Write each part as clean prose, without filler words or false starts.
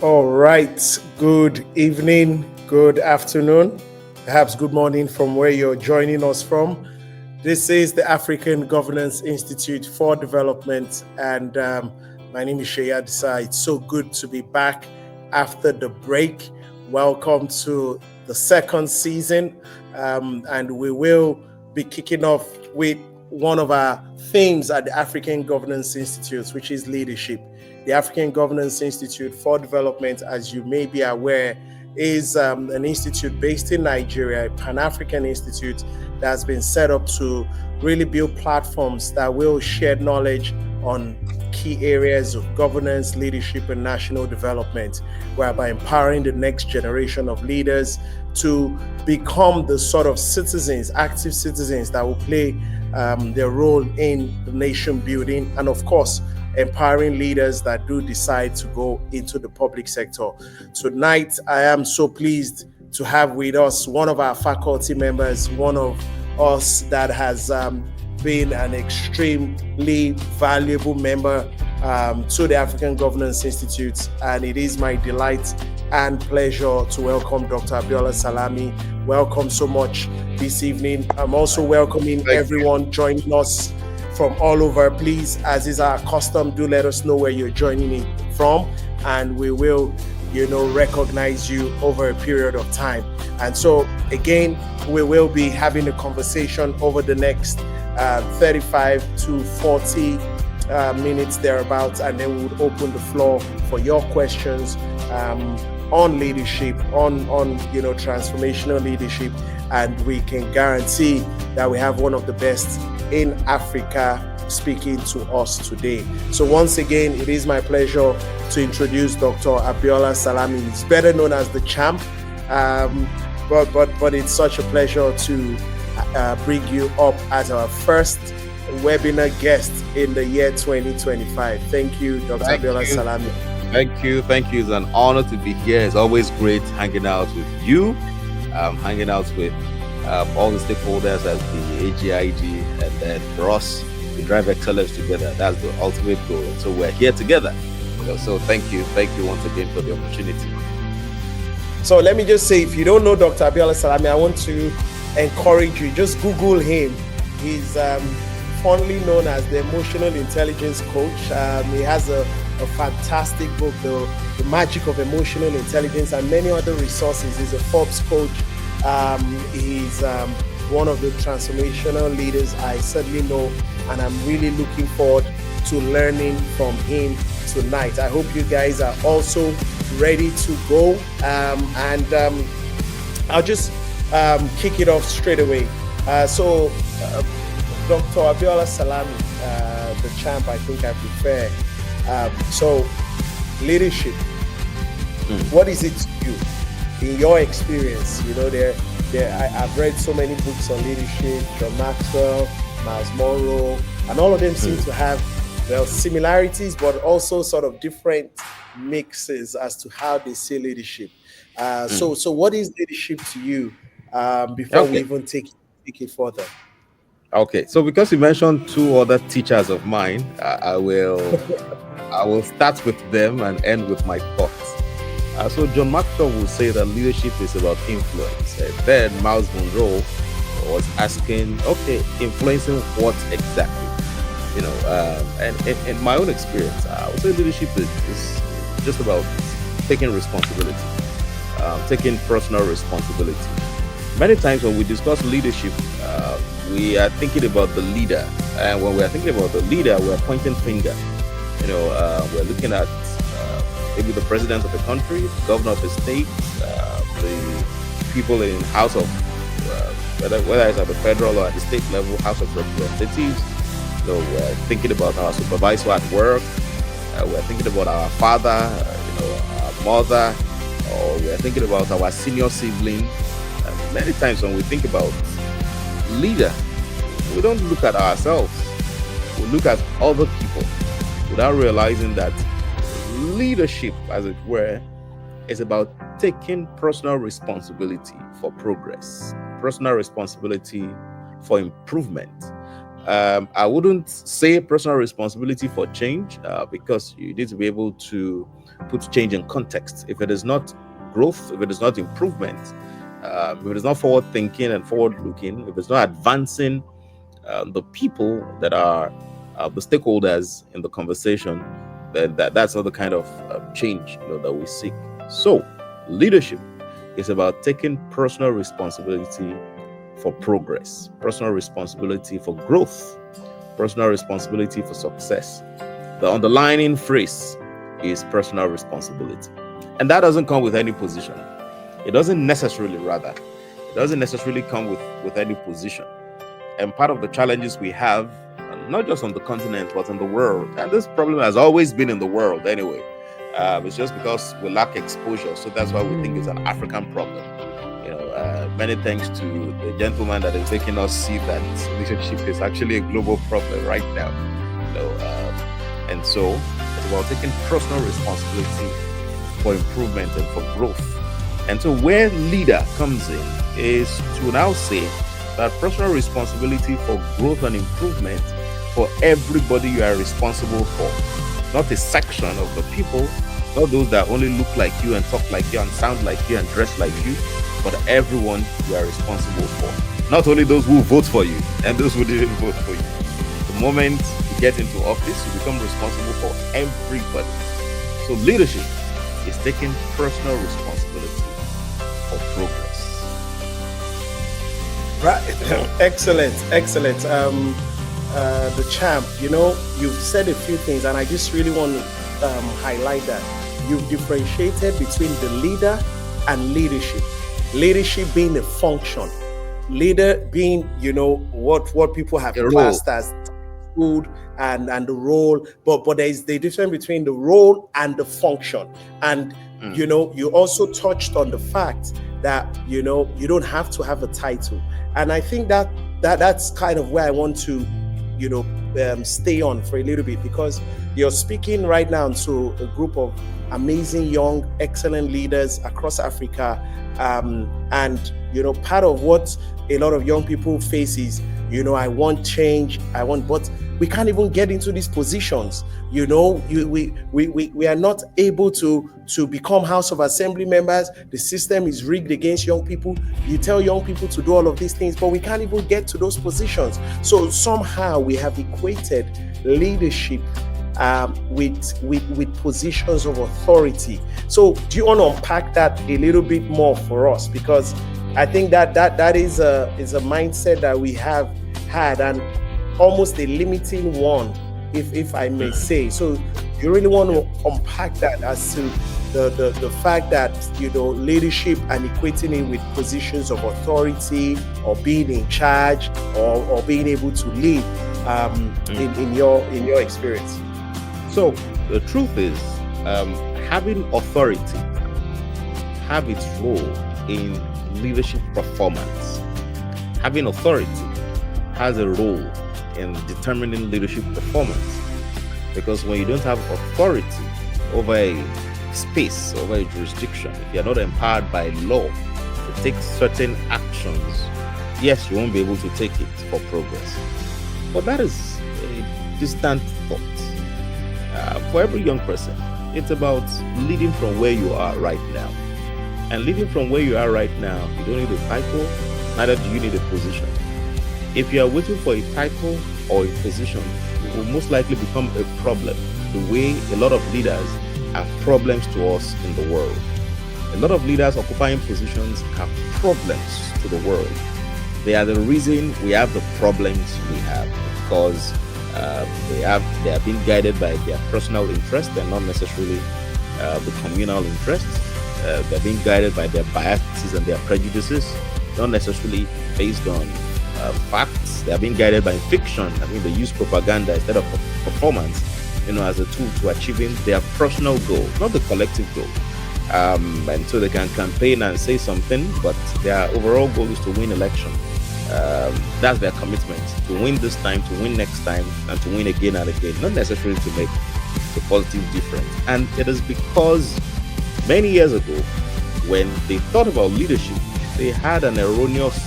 All right. Good evening, good afternoon, perhaps good morning from where you're joining us from. This is the African Governance Institute for Development, and my name is Seyi Adisa. It's so good to be back after the break. Welcome to the second season, and we will be kicking off with one of our themes at the African Governance Institute, which is leadership. The African Governance Institute for Development, as you may be aware, is an institute based in Nigeria, a Pan-African institute that's been set up to really build platforms that will share knowledge on key areas of governance, leadership, and national development, whereby empowering the next generation of leaders to become the sort of citizens, active citizens that will play their role in the nation building, and of course, empowering leaders that do decide to go into the public sector. Tonight, I am so pleased to have with us one of our faculty members, one of us that has been an extremely valuable member to the African Governance Institute, and it is my delight and pleasure to welcome Dr. Abiola Salami. Welcome so much this evening. I'm also welcoming everyone joining us from all over. Please, as is our custom, do let us know where you're joining in from, and we will, recognize you over a period of time. And so, again, we will be having a conversation over the next 35 to 40 minutes thereabouts, and then we would open the floor for your questions on leadership, on transformational leadership, and we can guarantee that we have one of the best in Africa speaking to us today. So once again, it is my pleasure to introduce Dr. Abiola Salami. He's better known as the Champ, but it's such a pleasure to bring you up as our first webinar guest in the year 2025. Thank you, Dr. Abiola Salami. Thank you. It's an honor to be here. It's always great hanging out with you, hanging out with all the stakeholders at the AGID, and then for us to drive excellence together. That's the ultimate goal. So we're here together. So thank you once again for the opportunity. So let me just say, if you don't know Dr. Abiola Salami, I want to encourage you, just Google him. He's fondly known as the emotional intelligence coach. He has a fantastic book, The Magic of Emotional Intelligence, and many other resources. He's a Forbes coach. He's one of the transformational leaders I certainly know, and I'm really looking forward to learning from him tonight. I hope you guys are also ready to go, and I'll just kick it off straight away. So Dr. Abiola Salami, the Champ, I think I prefer. So leadership, what is it to you in your experience? I've read so many books on leadership, John Maxwell, Miles Monroe, and all of them seem to have similarities, but also sort of different mixes as to how they see leadership. So what is leadership to you before we even take it further? Okay, so because you mentioned two other teachers of mine, I will start with them and end with my thoughts. So John Maxwell will say that leadership is about influence. And then Miles Monroe was asking, okay, influencing what exactly? And in my own experience, I would say leadership is just about taking responsibility, taking personal responsibility. Many times when we discuss leadership, we are thinking about the leader. And when we are thinking about the leader, we are pointing finger. We're looking at maybe the president of the country, the governor of the state, the people in House of, whether it's at the federal or at the state level, House of Representatives. We're thinking about our supervisor at work. We're thinking about our father, our mother, or we're thinking about our senior sibling. Many times when we think about leader, we don't look at ourselves. We look at other people without realizing that leadership, as it were, is about taking personal responsibility for progress, personal responsibility for improvement. I wouldn't say personal responsibility for change because you need to be able to put change in context. If it is not growth, if it is not improvement, if it is not forward thinking and forward looking, if it's not advancing the people that are the stakeholders in the conversation, then that's not the kind of change that we seek. So leadership is about taking personal responsibility for progress, personal responsibility for growth, personal responsibility for success. The underlying phrase is personal responsibility. And that doesn't come with any position. It doesn't necessarily come with any position. And part of the challenges we have, not just on the continent, but in the world, and this problem has always been in the world anyway, it's just because we lack exposure. So that's why we think it's an African problem. Many thanks to the gentleman that is making us see that leadership is actually a global problem right now. And so it's about taking personal responsibility for improvement and for growth. And so where leader comes in is to now say that personal responsibility for growth and improvement for everybody you are responsible for, not a section of the people, not those that only look like you and talk like you and sound like you and dress like you, but everyone you are responsible for. Not only those who vote for you and those who didn't vote for you. The moment you get into office, you become responsible for everybody. So leadership is taking personal responsibility for progress. Right. Excellent. The champ, you've said a few things, and I just really want to highlight that. You've differentiated between the leader and leadership. Leadership being a function, leader being, what people have classed as food and the role, but there is the difference between the role and the function. And you also touched on the fact that you don't have to have a title, and I think that's kind of where I want to stay on for a little bit, because you're speaking right now to a group of amazing young excellent leaders across Africa, and part of what a lot of young people face is I want change, but we can't even get into these positions. We are not able to become House of Assembly members. The system is rigged against young people. You tell young people to do all of these things, but we can't even get to those positions. So somehow we have equated leadership with positions of authority. So do you want to unpack that a little bit more for us? Because I think that is a mindset that we have had, and almost a limiting one, if I may say. So you really want to unpack that as to the fact that leadership and equating it with positions of authority or being in charge or being able to lead in your experience. So the truth is, having authority have its role in leadership performance. Having authority has a role in determining leadership performance, because when you don't have authority over a space, over a jurisdiction, if you're not empowered by law to take certain actions, yes, you won't be able to take it for progress. But that is a distant thought. For every young person, it's about leading from where you are right now. And leading from where you are right now, you don't need a title, neither do you need a position. If you are waiting for a title or a position, it will most likely become a problem, the way a lot of leaders are problems to us in the world. A lot of leaders occupying positions have problems to the world. They are the reason we have the problems we have, because they are being guided by their personal interests and not necessarily the communal interests. They're being guided by their biases and their prejudices, not necessarily based on facts. They are being guided by fiction. They use propaganda instead of performance, as a tool to achieving their personal goal, not the collective goal. And so they can campaign and say something, but their overall goal is to win election. That's their commitment, to win this time, to win next time, and to win again and again, not necessarily to make a positive difference. And it is because many years ago, when they thought about leadership, they had an erroneous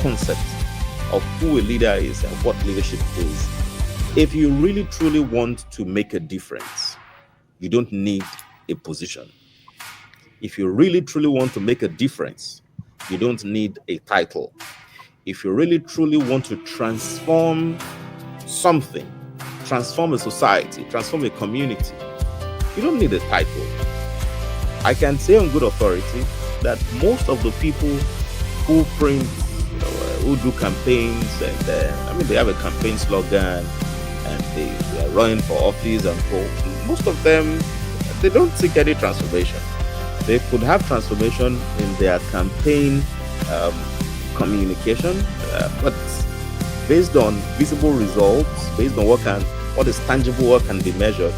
concept of who a leader is and what leadership is. If you really truly want to make a difference, you don't need a position. If you really truly want to make a difference, you don't need a title. If you really truly want to transform something, transform a society, transform a community, you don't need a title. I can say on good authority that most of the people who print, who do campaigns, and they have a campaign slogan, and they are running for office and co. Most of them, they don't seek any transformation. They could have transformation in their campaign communication, but based on visible results, based on what is tangible, what can be measured,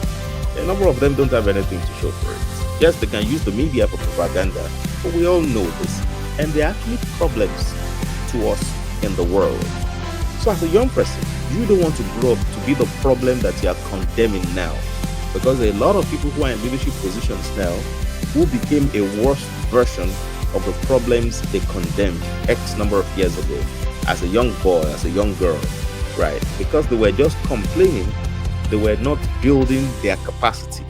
a number of them don't have anything to show for it. Yes, they can use the media for propaganda, but we all know this. And there are actually problems to us in the world. So as a young person, you don't want to grow up to be the problem that you are condemning now. Because there are a lot of people who are in leadership positions now who became a worse version of the problems they condemned X number of years ago as a young boy, as a young girl, right? Because they were just complaining, they were not building their capacity.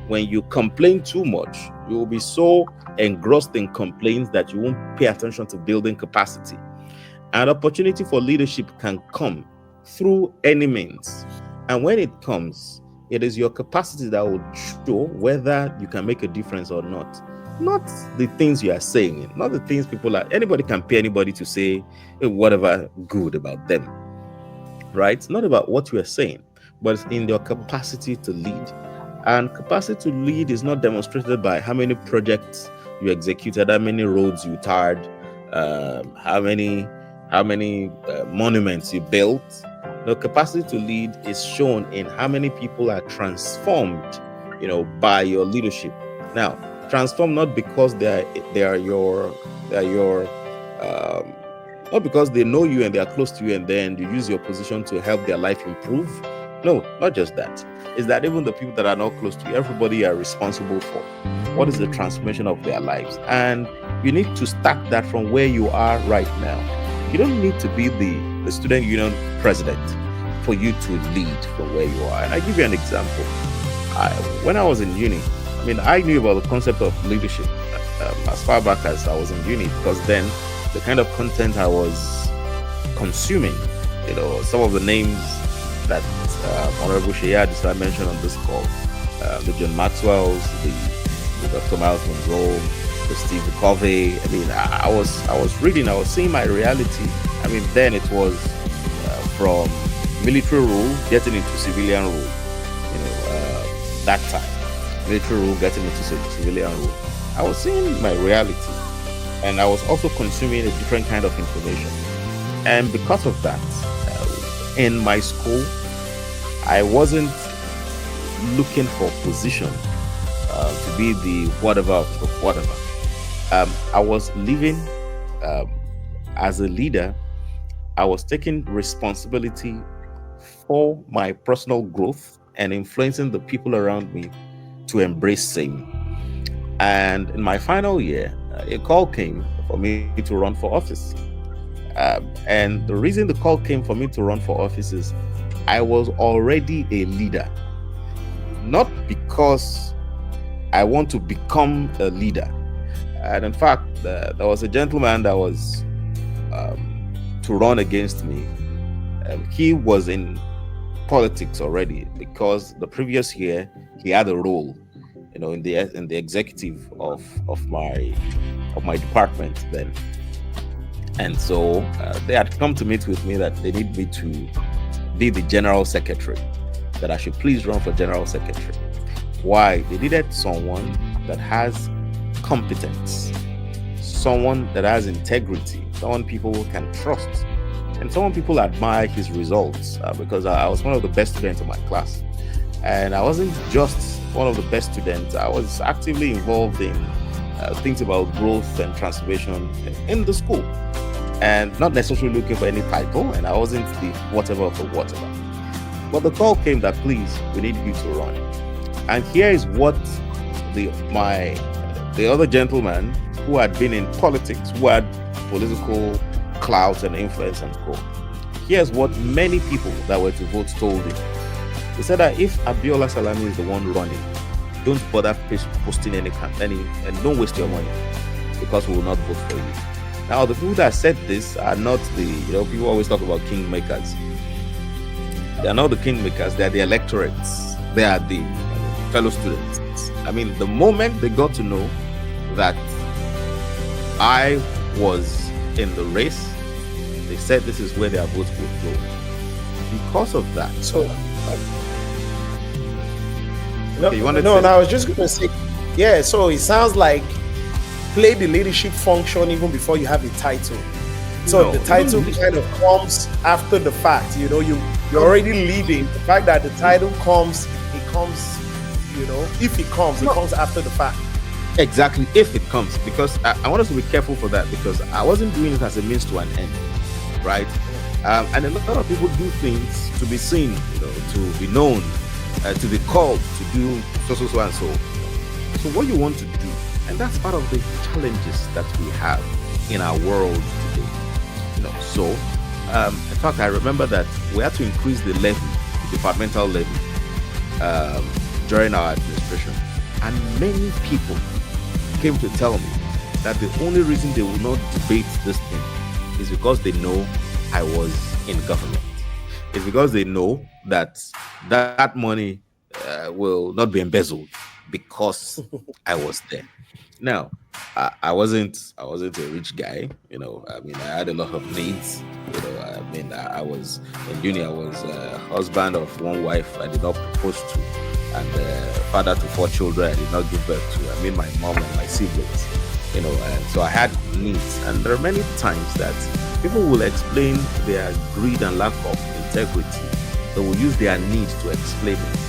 When you complain too much, you will be so engrossed in complaints that you won't pay attention to building capacity. An opportunity for leadership can come through any means. And when it comes, it is your capacity that will show whether you can make a difference or not. Not the things you are saying, not the things anybody can pay anybody to say whatever good about them, right? It's not about what you are saying, but it's in your capacity to lead. And capacity to lead is not demonstrated by how many projects you executed, how many roads you tarred, how many monuments you built. The capacity to lead is shown in how many people are transformed, by your leadership. Now, transform not because they are your not because they know you and they are close to you and then you use your position to help their life improve. No, not just that. Is that even the people that are not close to you, everybody are responsible for what is the transformation of their lives. And you need to start that from where you are right now. You don't need to be the student union president for you to lead from where you are. And I give you an example. When I was in uni, I knew about the concept of leadership as far back as I was in uni, because then the kind of content I was consuming, some of the names that Honorable Seyi Adisa mentioned on this call, the John Maxwell's, the Dr. Miles Monroe, the Steve Covey. I was reading, I was seeing my reality. Then it was from military rule getting into civilian rule. That time, military rule getting into civilian rule. I was seeing my reality, and I was also consuming a different kind of information. And because of that, in my school, I wasn't looking for position to be the whatever of the whatever. I was living as a leader. I was taking responsibility for my personal growth and influencing the people around me to embrace same. And in my final year, a call came for me to run for office. And the reason the call came for me to run for office is I was already a leader. Not because I want to become a leader. And in fact, there was a gentleman that was to run against me. He was in politics already because the previous year he had a role, in the executive of my department then. And so they had come to meet with me that they need me to be the general secretary, that I should please run for general secretary. Why? They needed someone that has competence, someone that has integrity, someone people can trust, and someone people admire his results, because I was one of the best students in my class. And I wasn't just one of the best students, I was actively involved in things about growth and transformation in the school, and not necessarily looking for any title, and I wasn't the whatever of the whatever. But the call came that, please, we need you to run. And here is what the other gentleman who had been in politics, who had political clout and influence and co, here's what many people that were to vote told him. He said that if Abiola Salami is the one running, don't bother posting any and don't waste your money because we will not vote for you. Now, the people that said this are not people always talk about kingmakers. They are not the kingmakers, they are the electorates. They are the fellow students. I mean, the moment they got to know that I was in the race, they said this is where their votes would go. Because of that. So, okay, no, I was just going to say, yeah, so it sounds like play the leadership function even before you have a title. So the title kind of comes after the fact. You're already leading. The fact that the title comes, it comes, if it comes after the fact. Exactly, if it comes. Because I want us to be careful for that, because I wasn't doing it as a means to an end, right? And a lot of people do things to be seen, to be known, to be called to do so and so. So what you want to do, and that's part of the challenges that we have in our world today. So in fact, I remember that we had to increase the levy, the departmental levy, during our administration, and many people came to tell me that the only reason they will not debate this thing is because they know I was in government. It's because they know that that money will not be embezzled because I was there. Now, I wasn't a rich guy, I mean, I had a lot of needs, I mean, I was in uni, I was a husband of one wife I did not propose to, and father to 4 children I did not give birth to. I mean, my mom and my siblings, and so I had needs. And there are many times that people will explain their greed and lack of integrity. They will use their need to explain it.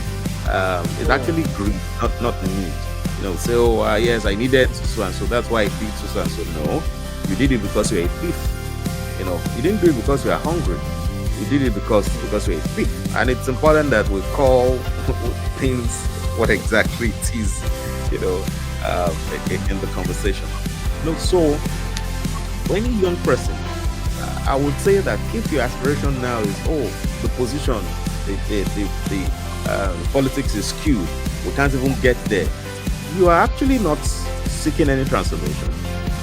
It's actually greed, not need. Say, oh, yes, I needed so and so, that's why I did so and so. No, you did it because you're a thief. You didn't do it because you are hungry. You did it because you're a thief. And it's important that we call things what exactly it is, in the conversation. So for any young person, I would say that if your aspiration now is, the position, the politics is skewed, we can't even get there, you are actually not seeking any transformation.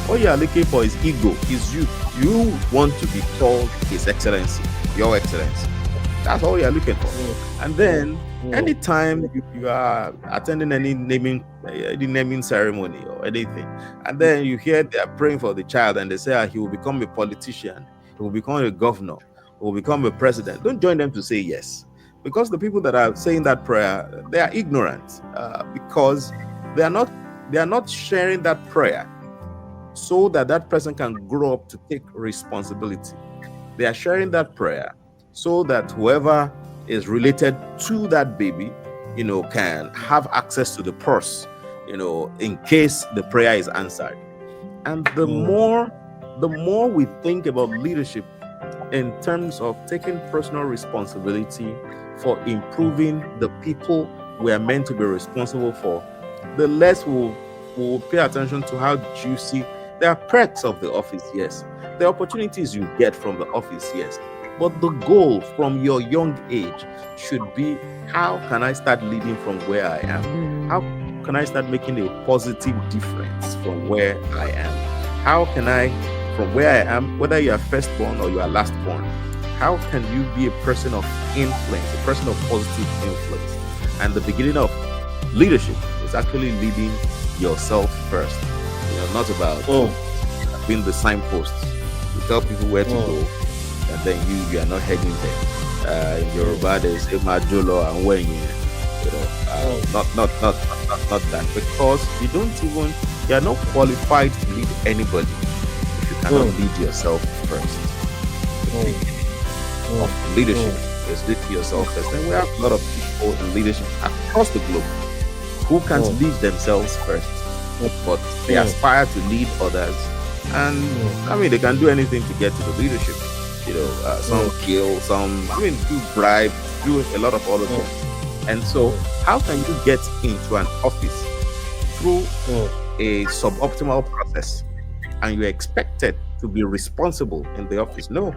All you are looking for is ego, is you. You want to be called His Excellency, Your Excellency. That's all you are looking for. And then, anytime you are attending any naming ceremony or anything, and then you hear they are praying for the child and they say, he will become a politician, he will become a governor, he will become a president, don't join them to say yes. Because the people that are saying that prayer, they are ignorant, because they are not sharing that prayer so that that person can grow up to take responsibility. They are sharing that prayer so that whoever is related to that baby, can have access to the purse, in case the prayer is answered. And the more we think about leadership in terms of taking personal responsibility for improving the people we are meant to be responsible for, the less we'll pay attention to how juicy. There are perks of the office, yes. The opportunities you get from the office, yes. But the goal from your young age should be, how can I start leading from where I am? How can I start making a positive difference from where I am? How can I, from where I am, whether you are firstborn or you are lastborn, how can you be a person of influence, a person of positive influence? And the beginning of leadership is actually leading yourself first. Not about being the signpost. You tell people where to go, and then you are not heading there. In Yoruba, they say Majolo and when not that, because you are not qualified to lead anybody if you cannot lead yourself first. Of leadership is lead yourself first. And we have a lot of people in leadership across the globe who can't lead themselves first, but they aspire to lead others. And I mean, they can do anything to get to the leadership. Some kill, some, do bribe, do a lot of other things. And so, how can you get into an office through a suboptimal process and you're expected to be responsible in the office? No.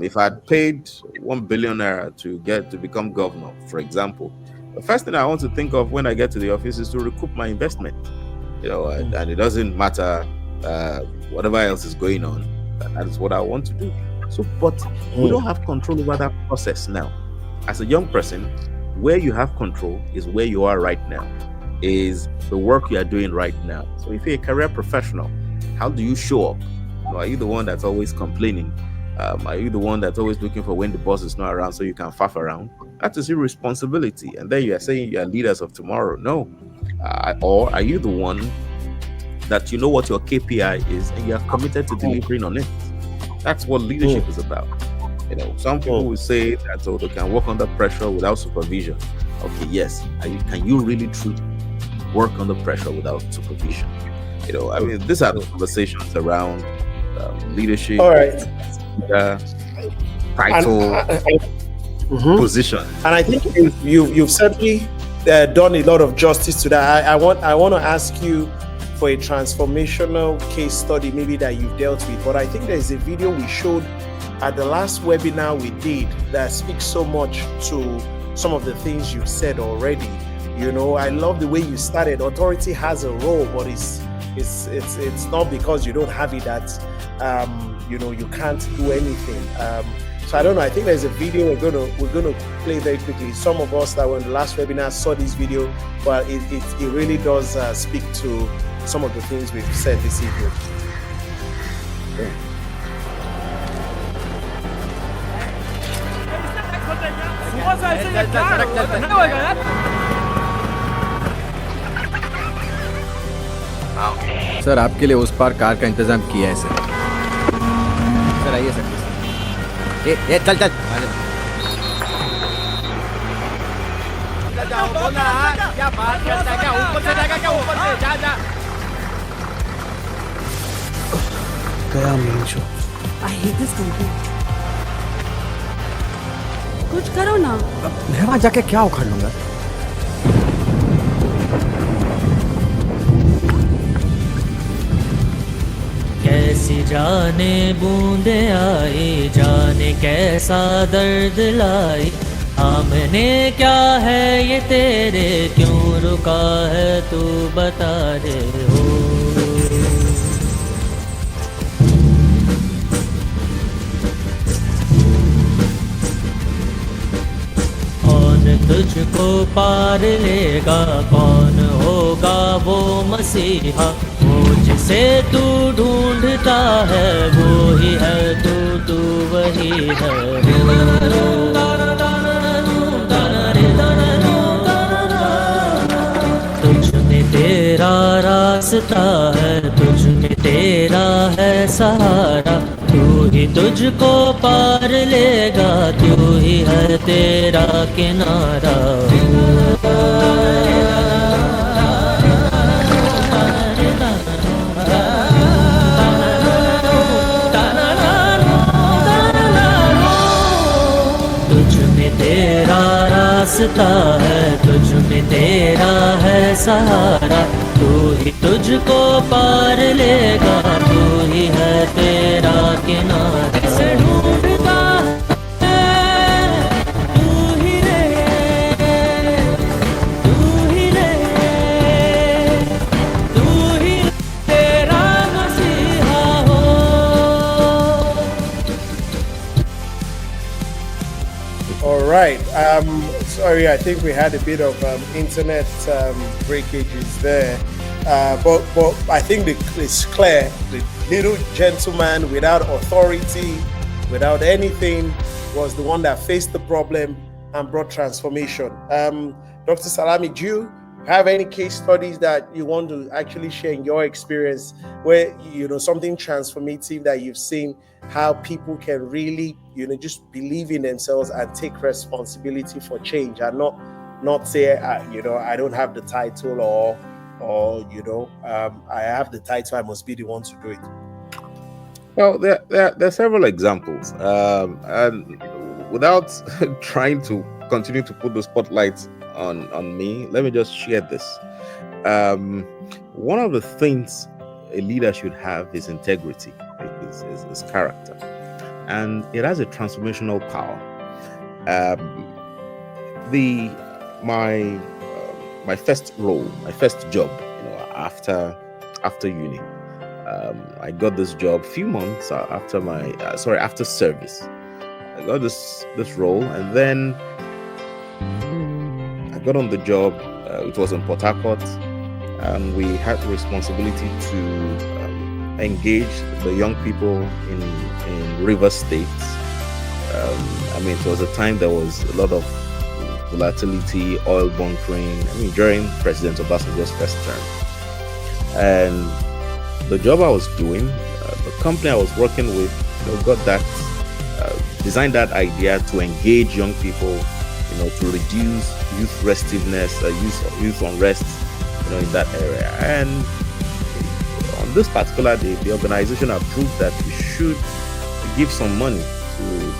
If I'd paid 1 billion naira to get to become governor, for example, the first thing I want to think of when I get to the office is to recoup my investment. And it doesn't matter whatever else is going on. That is what I want to do. So, but we don't have control over that process now. As a young person, where you have control is where you are right now, is the work you are doing right now. So if you're a career professional, how do you show up? Are you the one that's always complaining? Are you the one that's always looking for when the boss is not around so you can faff around? That is your responsibility. And then you are saying you are leaders of tomorrow. No. Or are you the one that you know what your KPI is and you are committed to delivering on it? That's what leadership is about. Some people will say that they can work under pressure without supervision. Okay, yes. Can you really truly work under pressure without supervision? I mean, these are the conversations around leadership, all right, title, position. And I think you've certainly done a lot of justice to that. I want to ask you for a transformational case study maybe that you've dealt with, but I think there's a video we showed at the last webinar we did that speaks so much to some of the things you've said already. I love the way you started. Authority has a role, but it's not because you don't have it that you can't do anything. So I don't know. I think there's a video we're gonna play very quickly. Some of us that were in the last webinar saw this video, but it really does speak to some of the things we've said this evening. Sir आपके लिए उस पार car का इंतजाम किया है sir. Sir आइए sir. ये चल चल। जाओ बोला क्या बात करता है, क्या ऊपर से जाएगा, क्या ऊपर से जा जा। गया main show. I hate this country. कुछ करो ना। मैं वहाँ जाके क्या उखाड़ लूँगा? कैसी जाने बूंदे आई, जाने कैसा दर्द लाई, सामने क्या है ये तेरे, क्यों रुका है तू बता दे हो। कौन तुझको पार लेगा, कौन होगा वो मसीहा, जिसे तू ढूंढता है वो ही है तू वही है। तुझ में तेरा रास्ता है, तुझ में तेरा है सहारा, तू ही तुझको पार लेगा, तू ही है तेरा किनारा। तेरा रास्ता है, तुझ में तेरा है सहारा, तू ही तुझको पार लेगा, तू ही है तेरा किनारा। से ढूंढता है तू ही रे, तू ही रे, तू ही तेरा मसीहा हो। All right. Sorry, I think we had a bit of internet breakages there. But I think it's clear. The little gentleman without authority, without anything, was the one that faced the problem and brought transformation. Dr. Salami, do you have any case studies that you want to actually share in your experience where, something transformative that you've seen, how people can really, just believe in themselves and take responsibility for change and not say, I don't have the title or I have the title, I must be the one to do it? Well, there are several examples. And without trying to continue to put the spotlight on me, let me just share this. One of the things a leader should have is integrity, is character. and it has a transformational power. Um, the my my first role, my first job, after uni, I got this job few months after after service. I got this role, and then I got on the job. It was in Port Harcourt, and we had the responsibility to engage the young people in River State. It was a time there was a lot of volatility, oil bunkering. During President Obasanjo's first term, and the job I was doing, the company I was working with, got that, designed that idea to engage young people, to reduce youth restiveness, youth unrest, in that area. And on this particular day, the organization approved that we should give some money to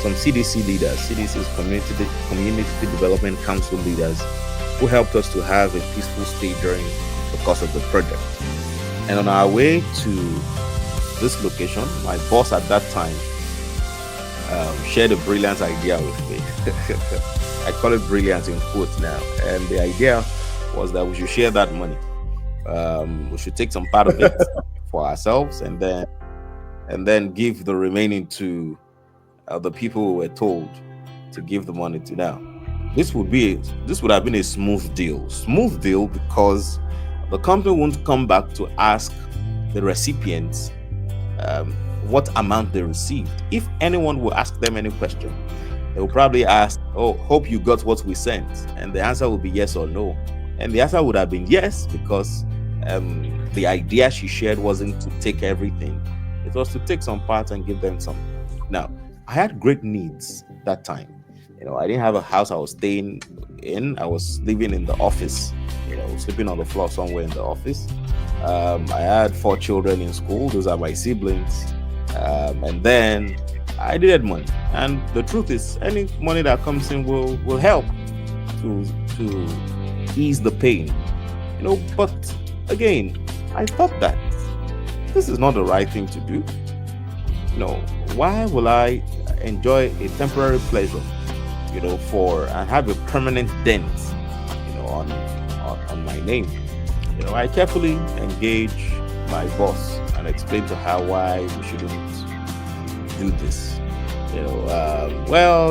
some CDC leaders, CDC's Community Development Council leaders, who helped us to have a peaceful stay during the course of the project. And on our way to this location, my boss at that time shared a brilliant idea with me. I call it brilliant in quotes now. And the idea was that we should share that money. We should take some part of it for ourselves, and then give the remaining to the people who were told to give the money to. Now, this would have been a smooth deal because the company won't come back to ask the recipients what amount they received. If anyone will ask them any question, they will probably ask, "Oh, hope you got what we sent," and the answer will be yes or no. And the answer would have been yes, because the idea she shared wasn't to take everything; it was to take some part and give them some. Now, I had great needs that time. I didn't have a house I was staying in. I was living in the office, sleeping on the floor somewhere in the office. I had 4 children in school. Those are my siblings. And then I needed money. And the truth is, any money that comes in will help to ease the pain. But again, I thought that this is not the right thing to do. Why will I enjoy a temporary pleasure, and have a permanent dent, on my name? I carefully engage my boss and explain to her why we shouldn't do this.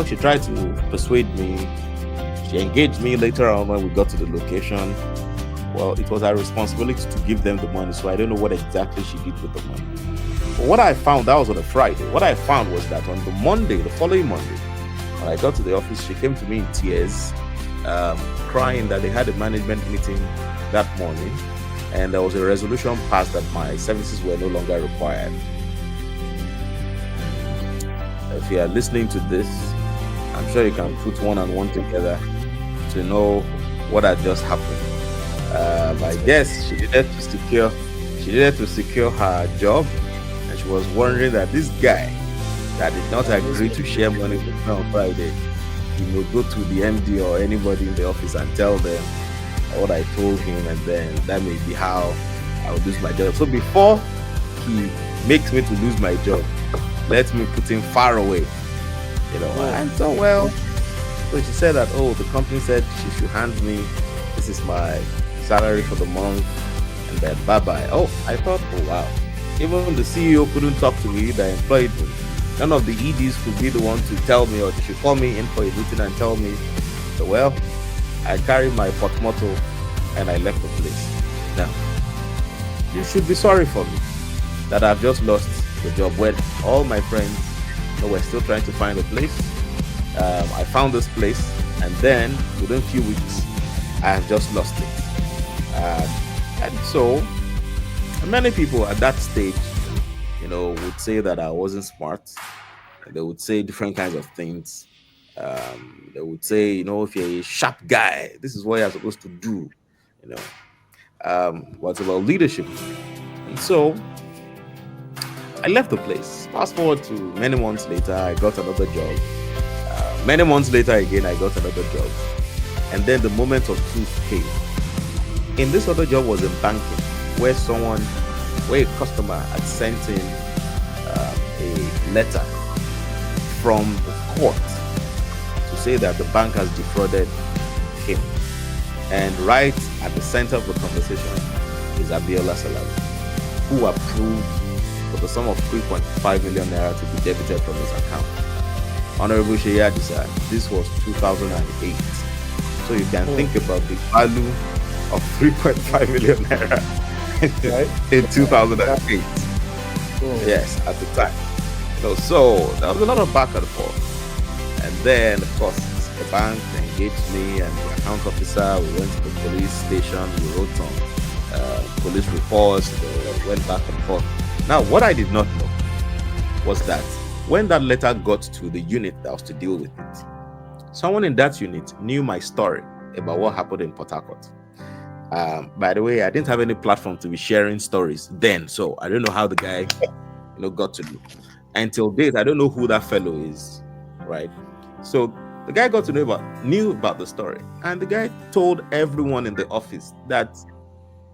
She tried to persuade me. She engaged me later on when we got to the location. Well, it was our responsibility to give them the money, so I don't know what exactly she did with the money. But what I found, that was on a Friday. What I found was that on the following Monday, when I got to the office, she came to me in tears, crying that they had a management meeting that morning, and there was a resolution passed that my services were no longer required. If you are listening to this, I'm sure you can put one and one together to know what had just happened. I guess she needed to secure her job, and she was wondering that this guy that did not agree to share money with her on Friday, he may go to the MD or anybody in the office and tell them what I told him, and then that may be how I will lose my job. So before he makes me to lose my job, let me put him far away, And so, so she said that, the company said she should hand me, this is my salary for the month, and then bye-bye. I thought, wow, even the CEO couldn't talk to me that employed me. None of the EDs could be the one to tell me, or they should call me in for a meeting and tell me. So, I carried my portmanteau and I left the place. Now, you should be sorry for me that I've just lost the job when all my friends were still trying to find a place. I found this place, and then within a few weeks, I have just lost it. And so, many people at that stage, would say that I wasn't smart. They would say different kinds of things. They would say, if you're a sharp guy, this is what you're supposed to do. What's about leadership? And so I left the place. Fast forward to many months later, I got another job. Many months later again, I got another job. And then the moment of truth came. In this other job was in banking, where a customer had sent in a letter from the court to say that the bank has defrauded him. And right at the center of the conversation is Abiola Salami, who approved for the sum of 3.5 million naira to be debited from his account. Honorable Seyi Adisa, this was 2008. So you can think about the value of 3.5 million naira in 2008. Yes, at the time. So there was a lot of back and forth. And then, of course, the bank engaged me and the account officer. We went to the police station. We wrote some police reports. Went back and forth. Now, what I did not know was that when that letter got to the unit that was to deal with it, someone in that unit knew my story about what happened in Port Harcourt. By the way, I didn't have any platform to be sharing stories then, so I don't know how the guy, got to know. Until date, I don't know who that fellow is, right? So the guy got to knew about the story, and the guy told everyone in the office that,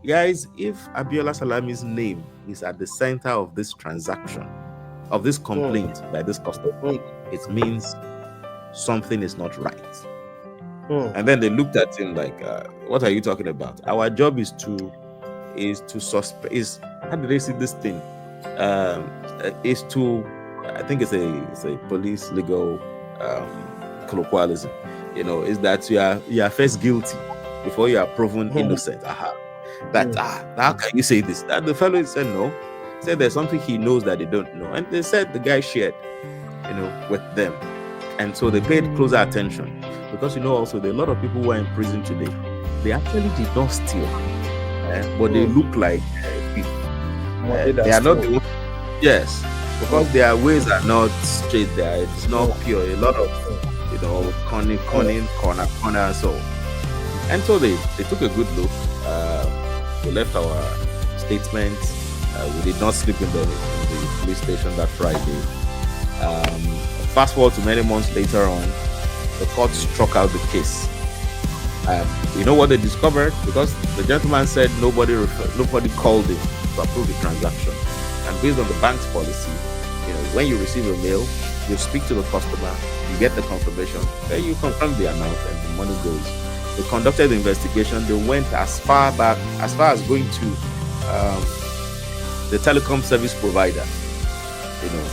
guys, if Abiola Salami's name is at the center of this transaction, of this complaint by this customer, it means something is not right. And then they looked at him like, what are you talking about? Our job is to suspect, how do they see this thing? Is to, I think it's a police legal colloquialism, is that you are first guilty before you are proven innocent. How can you say this? That the fellow said no. Said there's something he knows that they don't know. And they said the guy shared, with them. And so they paid closer attention. Because also there are a lot of people who are in prison today. They actually did not steal, but they look like people. They are not the ones. Yes, because their ways are not straight. There, it's not pure. A lot of conning, corner, and so. And so they took a good look. We left our statement. We did not sleep in the police station that Friday. Fast forward to many months later on, the court struck out the case. You know what they discovered? Because the gentleman said nobody called him to approve the transaction. And based on the bank's policy, when you receive a mail, you speak to the customer, you get the confirmation, then you confirm the amount and the money goes. They conducted the investigation. They went as far as going to the telecom service provider,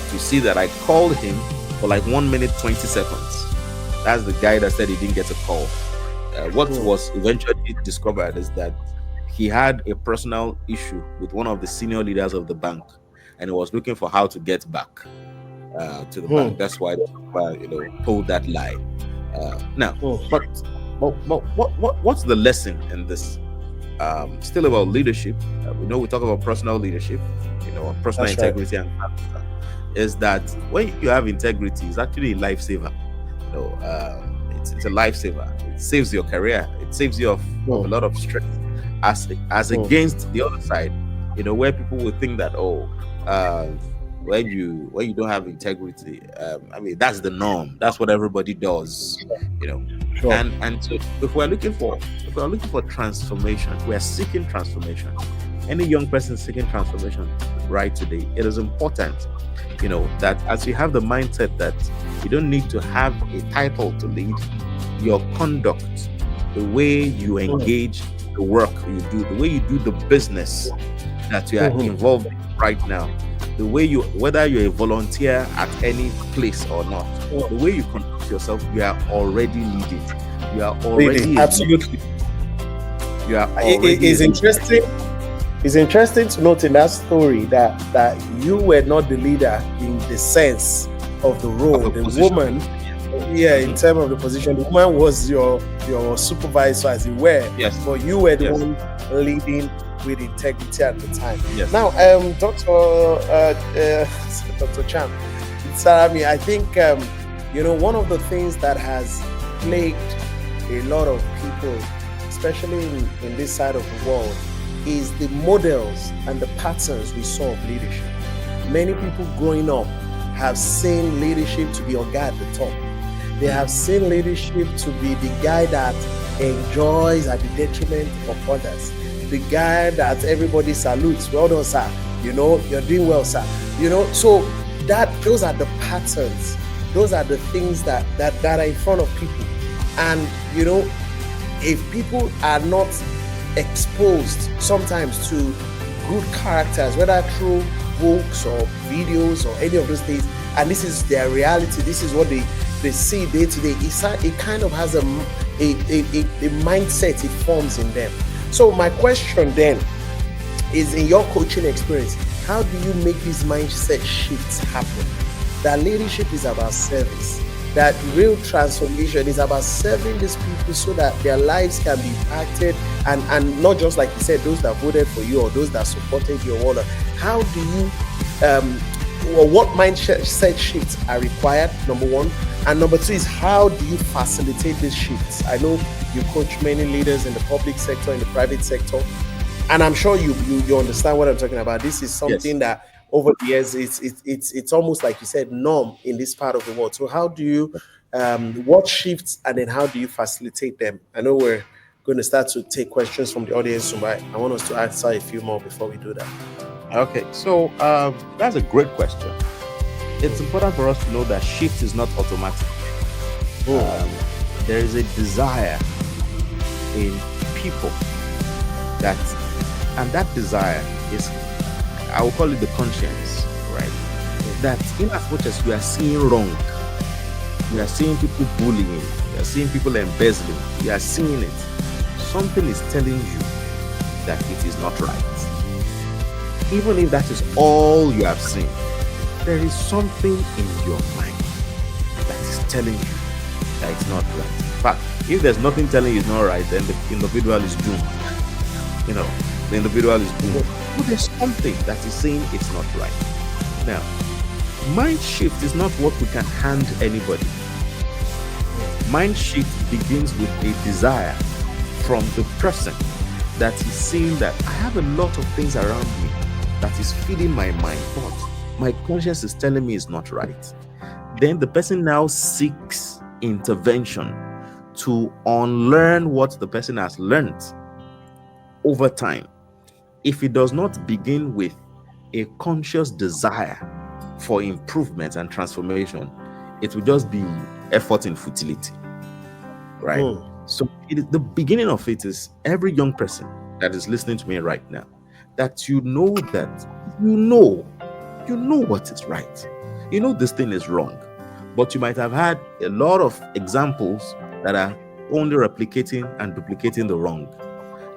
to see that I called him for like 1 minute 20 seconds. That's the guy that said he didn't get a call. What was eventually discovered is that he had a personal issue with one of the senior leaders of the bank, and he was looking for how to get back to the bank. That's why they told that lie. Now, but what's the lesson in this? Still about leadership. We know we talk about personal leadership, personal integrity and character. Is that when you have integrity, it's actually a lifesaver. It's a lifesaver. It saves your career. It saves you of a lot of stress. As against the other side, where people would think that when you don't have integrity, that's the norm. That's what everybody does. And so if we're looking for transformation, we're seeking transformation. Any young person seeking transformation right today, it is important, that as you have the mindset that you don't need to have a title to lead, your conduct, the way you engage the work you do, the way you do the business that you are involved in right now, the way whether you're a volunteer at any place or not, the way you conduct yourself, you are already leading. You are already absolutely. You are already. It's interesting. It's interesting to note in that story that you were not the leader in the sense of the role. The woman, in terms of the position, the woman was your supervisor, as it were. Yes. But you were the one leading with integrity at the time. Yes. Now, Dr. Cham, Salami, I think one of the things that has plagued a lot of people, especially in this side of the world, is the models and the patterns we saw of leadership. Many people growing up have seen leadership to be Oga at the top. They have seen leadership to be the guy that enjoys at the detriment of others. The guy that everybody salutes. Well done, sir. You're doing well, sir. So those are the patterns those are the things that are in front of people. And if people are not exposed sometimes to good characters, whether through books or videos or any of those things, and this is their reality, this is what they see day to day, it kind of has a mindset it forms in them. So my question then is, in your coaching experience, how do you make these mindset shifts happen? That leadership is about service, that real transformation is about serving these people so that their lives can be impacted, and not just, like you said, those that voted for you or those that supported your order. How do you what mindset shifts are required, number one, and number two is, how do you facilitate these shifts? I know you coach many leaders in the public sector, in the private sector, and I'm sure you understand what I'm talking about. This is something that over the years, it's almost like you said, norm in this part of the world. So how do you what shifts, and then how do you facilitate them? I know we're going to start to take questions from the audience soon, but I want us to answer a few more before we do that. Okay, so that's a great question. It's important for us to know that shift is not automatic. There is a desire in people and that desire is, I will call it the conscience, right? That in as much as you are seeing wrong, you are seeing people bullying, you are seeing people embezzling, you are seeing it, something is telling you that it is not right. Even if that is all you have seen, there is something in your mind that is telling you that it's not right. In fact, if there's nothing telling you it's not right, then the individual is doomed. The individual is doomed. But there's something that is saying it's not right. Now, mind shift is not what we can hand anybody. Mind shift begins with a desire from the person that is seeing that I have a lot of things around me that is feeding my mind, but my conscience is telling me it's not right. Then the person now seeks intervention to unlearn what the person has learned over time. If it does not begin with a conscious desire for improvement and transformation, it will just be effort in futility, right? So the beginning of it is every young person that is listening to me right now, that you know what is right. You know this thing is wrong, but you might have had a lot of examples that are only replicating and duplicating the wrong.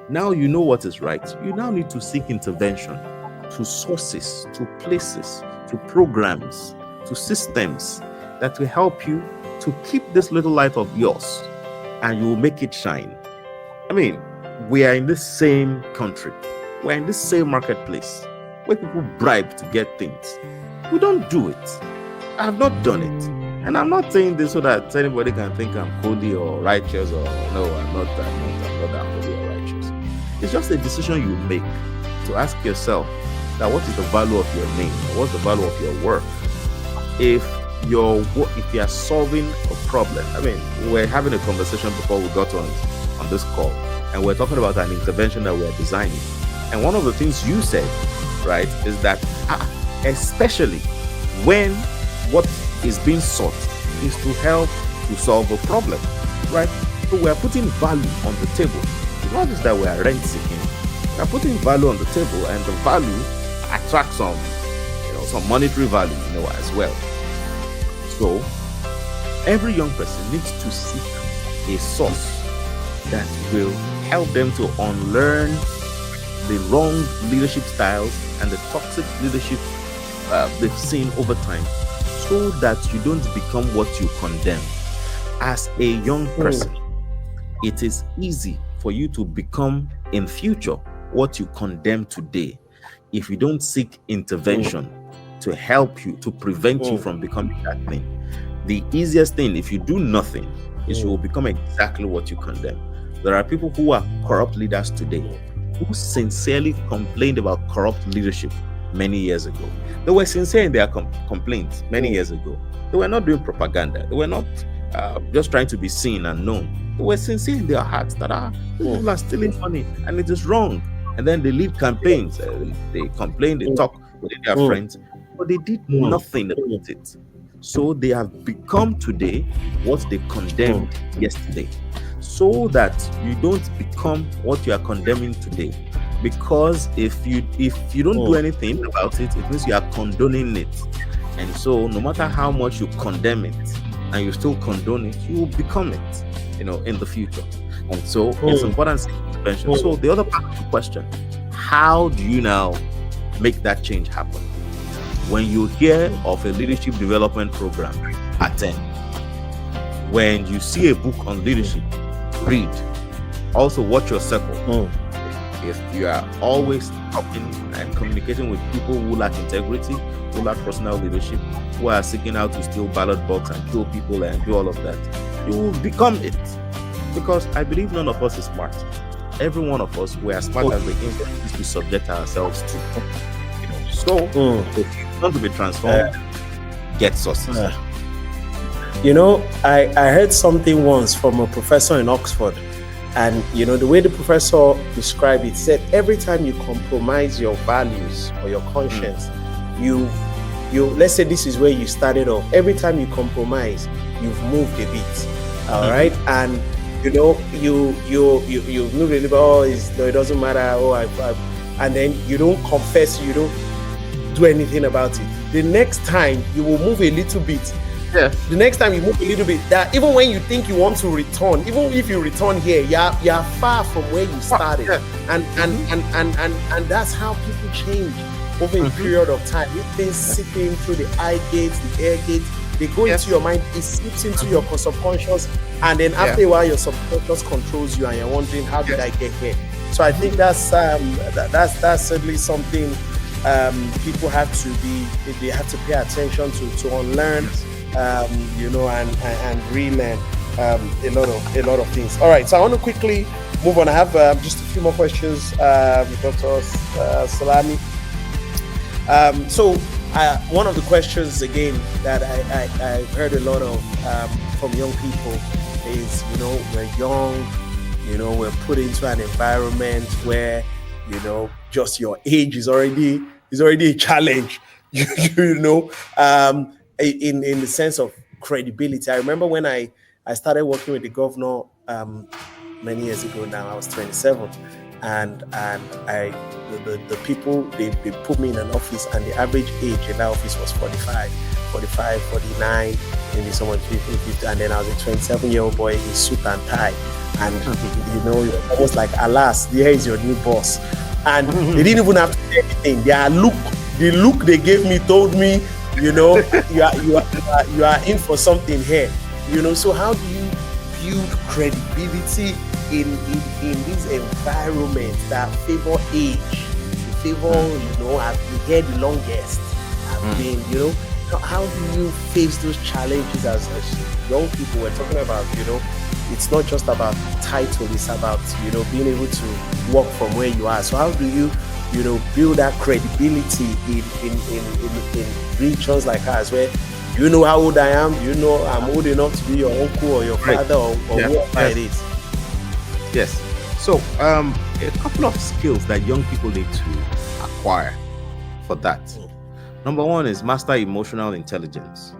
Now you know what is right. You now need to seek intervention to sources, to places, to programs, to systems that will help you to keep this little light of yours, and you will make it shine. I mean, we are in the same country. We're in the same marketplace where people bribe to get things. We don't do it. I've not done it. And I'm not saying this so that anybody can think I'm holy or righteous, or no, I'm not that holy or righteous. It's just a decision you make to ask yourself that what is the value of your name? What's the value of your work? If you are solving a problem, I mean, we're having a conversation before we got on this call, and we're talking about an intervention that we're designing. And one of the things you said, right, is that especially when what is being sought is to help to solve a problem, right? So we're putting value on the table. It's not just that we are rent seeking. We're putting value on the table, and the value attracts some monetary value, as well. So every young person needs to seek a source that will help them to unlearn the wrong leadership styles and the toxic leadership they've seen over time, so that you don't become what you condemn. As a young person, it is easy for you to become in future what you condemn today if you don't seek intervention to help you, to prevent you from becoming that thing. The easiest thing, if you do nothing, is you will become exactly what you condemn. There are people who are corrupt leaders today who sincerely complained about corrupt leadership many years ago. They were sincere in their complaints many years ago. They were not doing propaganda. They were not just trying to be seen and known. They were sincere in their hearts that people are stealing money and it is wrong. And then they lead campaigns. They complain, they talk with their friends, but they did nothing about it. So they have become today what they condemned yesterday. So that you don't become what you are condemning today. Because if you don't do anything about it, it means you are condoning it. And so no matter how much you condemn it and you still condone it, you will become it, in the future. And so it's important to mention. So the other part of the question, how do you now make that change happen? When you hear of a leadership development program, attend. When you see a book on leadership, read. Also watch your circle. If you are always talking and communicating with people who lack integrity, who lack personal leadership, who are seeking out to steal ballot box and kill people and do all of that, you will become it. Because I believe none of us is smart. Every one of us, we are smart as the influences we subject ourselves to. So if you want to be transformed, get sources. I heard something once from a professor in Oxford, and the way the professor described it, said every time you compromise your values or your conscience, you let's say this is where you started off. Every time you compromise, you've moved a bit. All right, and you move a little bit. It doesn't matter. And then you don't confess. You don't do anything about it. The next time you will move a little bit. Yeah. The next time you move a little bit, that even when you think you want to return, even if you return here, you're far from where you started. And that's how people change over a period of time. If they seeping through the eye gates, the ear gates, they go into your mind, it seeps into your subconscious, and then after a while your subconscious controls you and you're wondering, how did I get here? So I think that's certainly something people have to pay attention to unlearn, and relearn a lot of things. All right, so I want to quickly move on. I have just a few more questions, Dr. Salami. One of the questions again that I've heard a lot of from young people is, we're young, we're put into an environment where, just your age is already a challenge, in the sense of credibility. I remember when I started working with the governor many years ago now. I was 27, and the people, they put me in an office, and the average age in that office was 45, 49, maybe someone 50, and then I was a 27-year-old boy in suit and tie, and almost like, alas, here is your new boss. And they didn't even have to say anything. The look they gave me told me, you are in for something here. So how do you build credibility in this environment that favor age, favor, have been here the longest, have been, how do you face those challenges as young people? We're talking about, it's not just about title, it's about, being able to walk from where you are. So how do you, build that credibility in regions like ours, where you know how old I am, I'm old enough to be your uncle or your father or whoever it is. Yes. So a couple of skills that young people need to acquire for that. Number one is master emotional intelligence.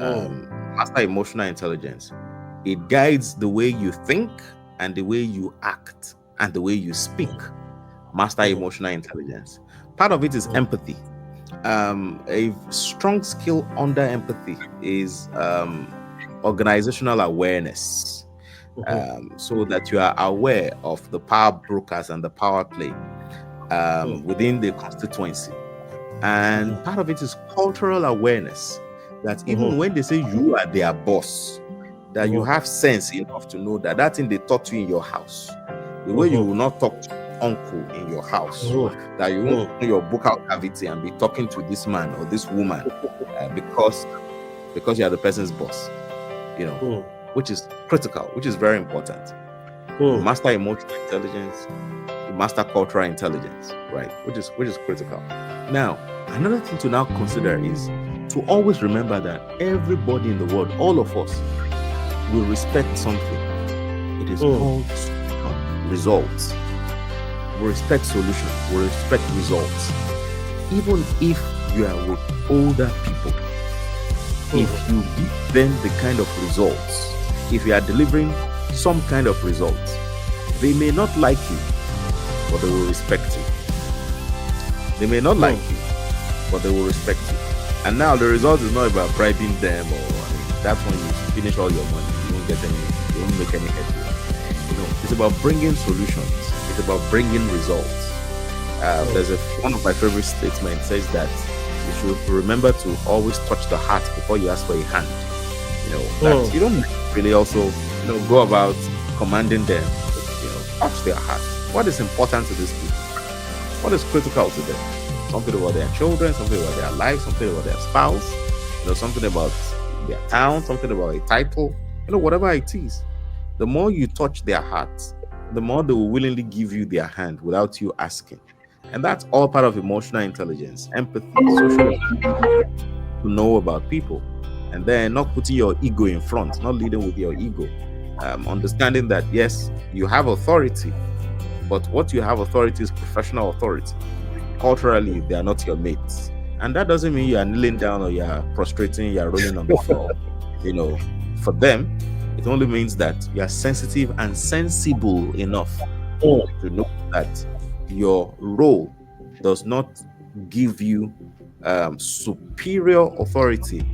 Master emotional intelligence. It guides the way you think and the way you act and the way you speak. Master emotional intelligence. Part of it is empathy. A strong skill under empathy is organizational awareness. So that you are aware of the power brokers and the power play within the constituency. And part of it is cultural awareness, that even when they say you are their boss, that you have sense enough to know that that thing they taught you in your house, the way you will not talk to uncle in your house, that you won't open your book out cavity and be talking to this man or this woman because you are the person's boss, which is critical, which is very important. Master emotional intelligence, master cultural intelligence, right? Which is critical. Now, another thing to now consider is to always remember that everybody in the world, all of us, will respect something. It is called results. We respect solutions. We respect results. Even if you are with older people, if you give them the kind of results, if you are delivering some kind of results, they may not like you, but they will respect you. They may not like you, but they will respect you. And now the result is not about bribing them, or that's when you finish all your money. You won't get any, you won't make any headway. It's about bringing solutions. It's about bringing results. There's one of my favorite statements says that you should remember to always touch the heart before you ask for a hand. That you don't really also, go about commanding them, touch their heart. What is important to these people? What is critical to them? Something about their children, something about their life, something about their spouse, something about their town, something about a title, whatever it is. The more you touch their hearts, the more they will willingly give you their hand without you asking. And that's all part of emotional intelligence, empathy, social, to know about people. And then not putting your ego in front, not leading with your ego. Understanding that, yes, you have authority, but what you have authority is professional authority. Culturally, they are not your mates. And that doesn't mean you are kneeling down or you are prostrating, you are rolling on the floor. For them, it only means that you are sensitive and sensible enough to know that your role does not give you superior authority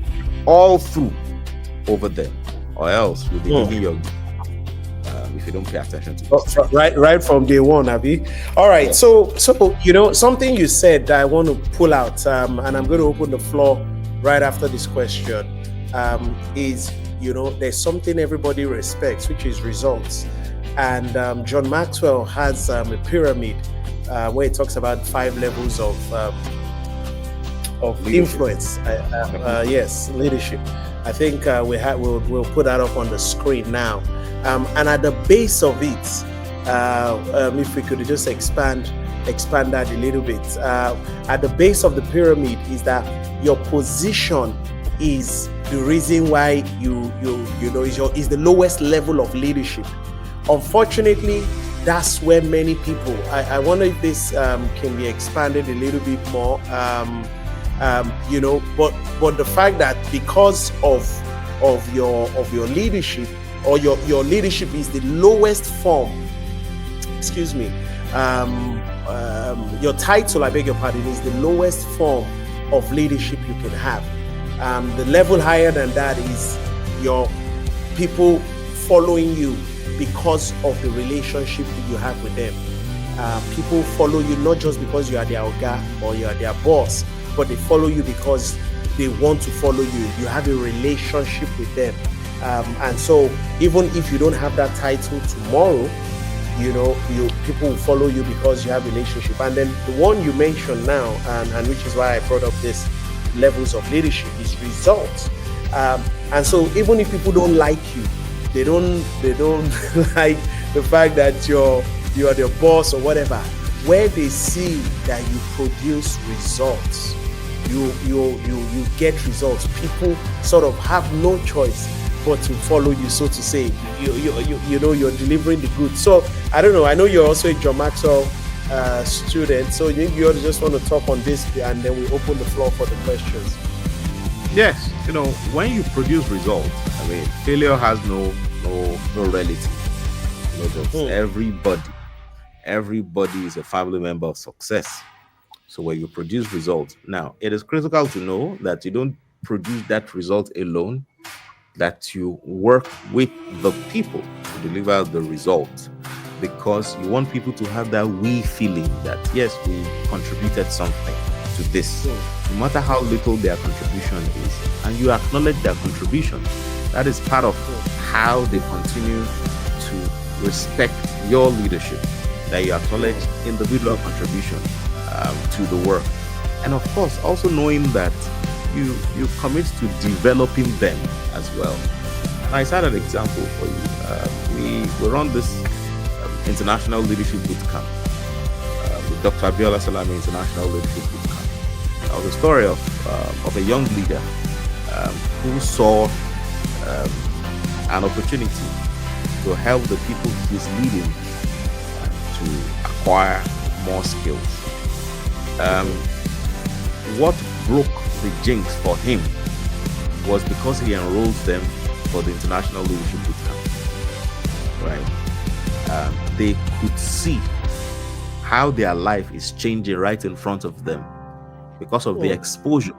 all through over them, or else you'll be digging your if you don't pay attention to it. Right from day one, Abi. All right, so something you said that I want to pull out, and I'm going to open the floor right after this question, is there's something everybody respects, which is results. And John Maxwell has a pyramid where he talks about 5 levels of influence. Yes, leadership. I think we'll put that up on the screen now. And at the base of it, if we could just expand that a little bit. At the base of the pyramid is that your position is the reason why is the lowest level of leadership. Unfortunately, that's where many people. I wonder if this can be expanded a little bit more. But the fact that because of your leadership, or your leadership is the lowest form. Excuse me. Your title, I beg your pardon, is the lowest form of leadership you can have. The level higher than that is your people following you because of the relationship that you have with them. People follow you not just because you are their oga or you are their boss, but they follow you because they want to follow you. You have a relationship with them. And so even if you don't have that title tomorrow, people will follow you because you have a relationship. And then the one you mentioned now, and which is why I brought up this levels of leadership, is results. And so even if people don't like you, they don't like the fact that you are their boss or whatever, where they see that you produce results, you get results, people sort of have no choice but to follow you, so to say. You're delivering the goods. So I don't know, I know you're also a John Maxwell student, so you just want to talk on this, and then we open the floor for the questions. Yes, when you produce results, failure has no relative. Everybody is a family member of success. So when you produce results, now it is critical to know that you don't produce that result alone, that you work with the people to deliver the result, because you want people to have that we feeling that yes, we contributed something to this, no matter how little their contribution is, and you acknowledge their contribution. That is part of how they continue to respect your leadership, that you acknowledge individual contribution to the work. And of course, also knowing that you commit to developing them as well. And I set an example for you. We run this International Leadership Bootcamp with Dr. Abiola Salami International Leadership Bootcamp. Now, the story of a young leader who saw an opportunity to help the people he's leading to acquire more skills. What broke the jinx for him was because he enrolled them for the International Leadership Bootcamp. Right? They could see how their life is changing right in front of them because of the exposure.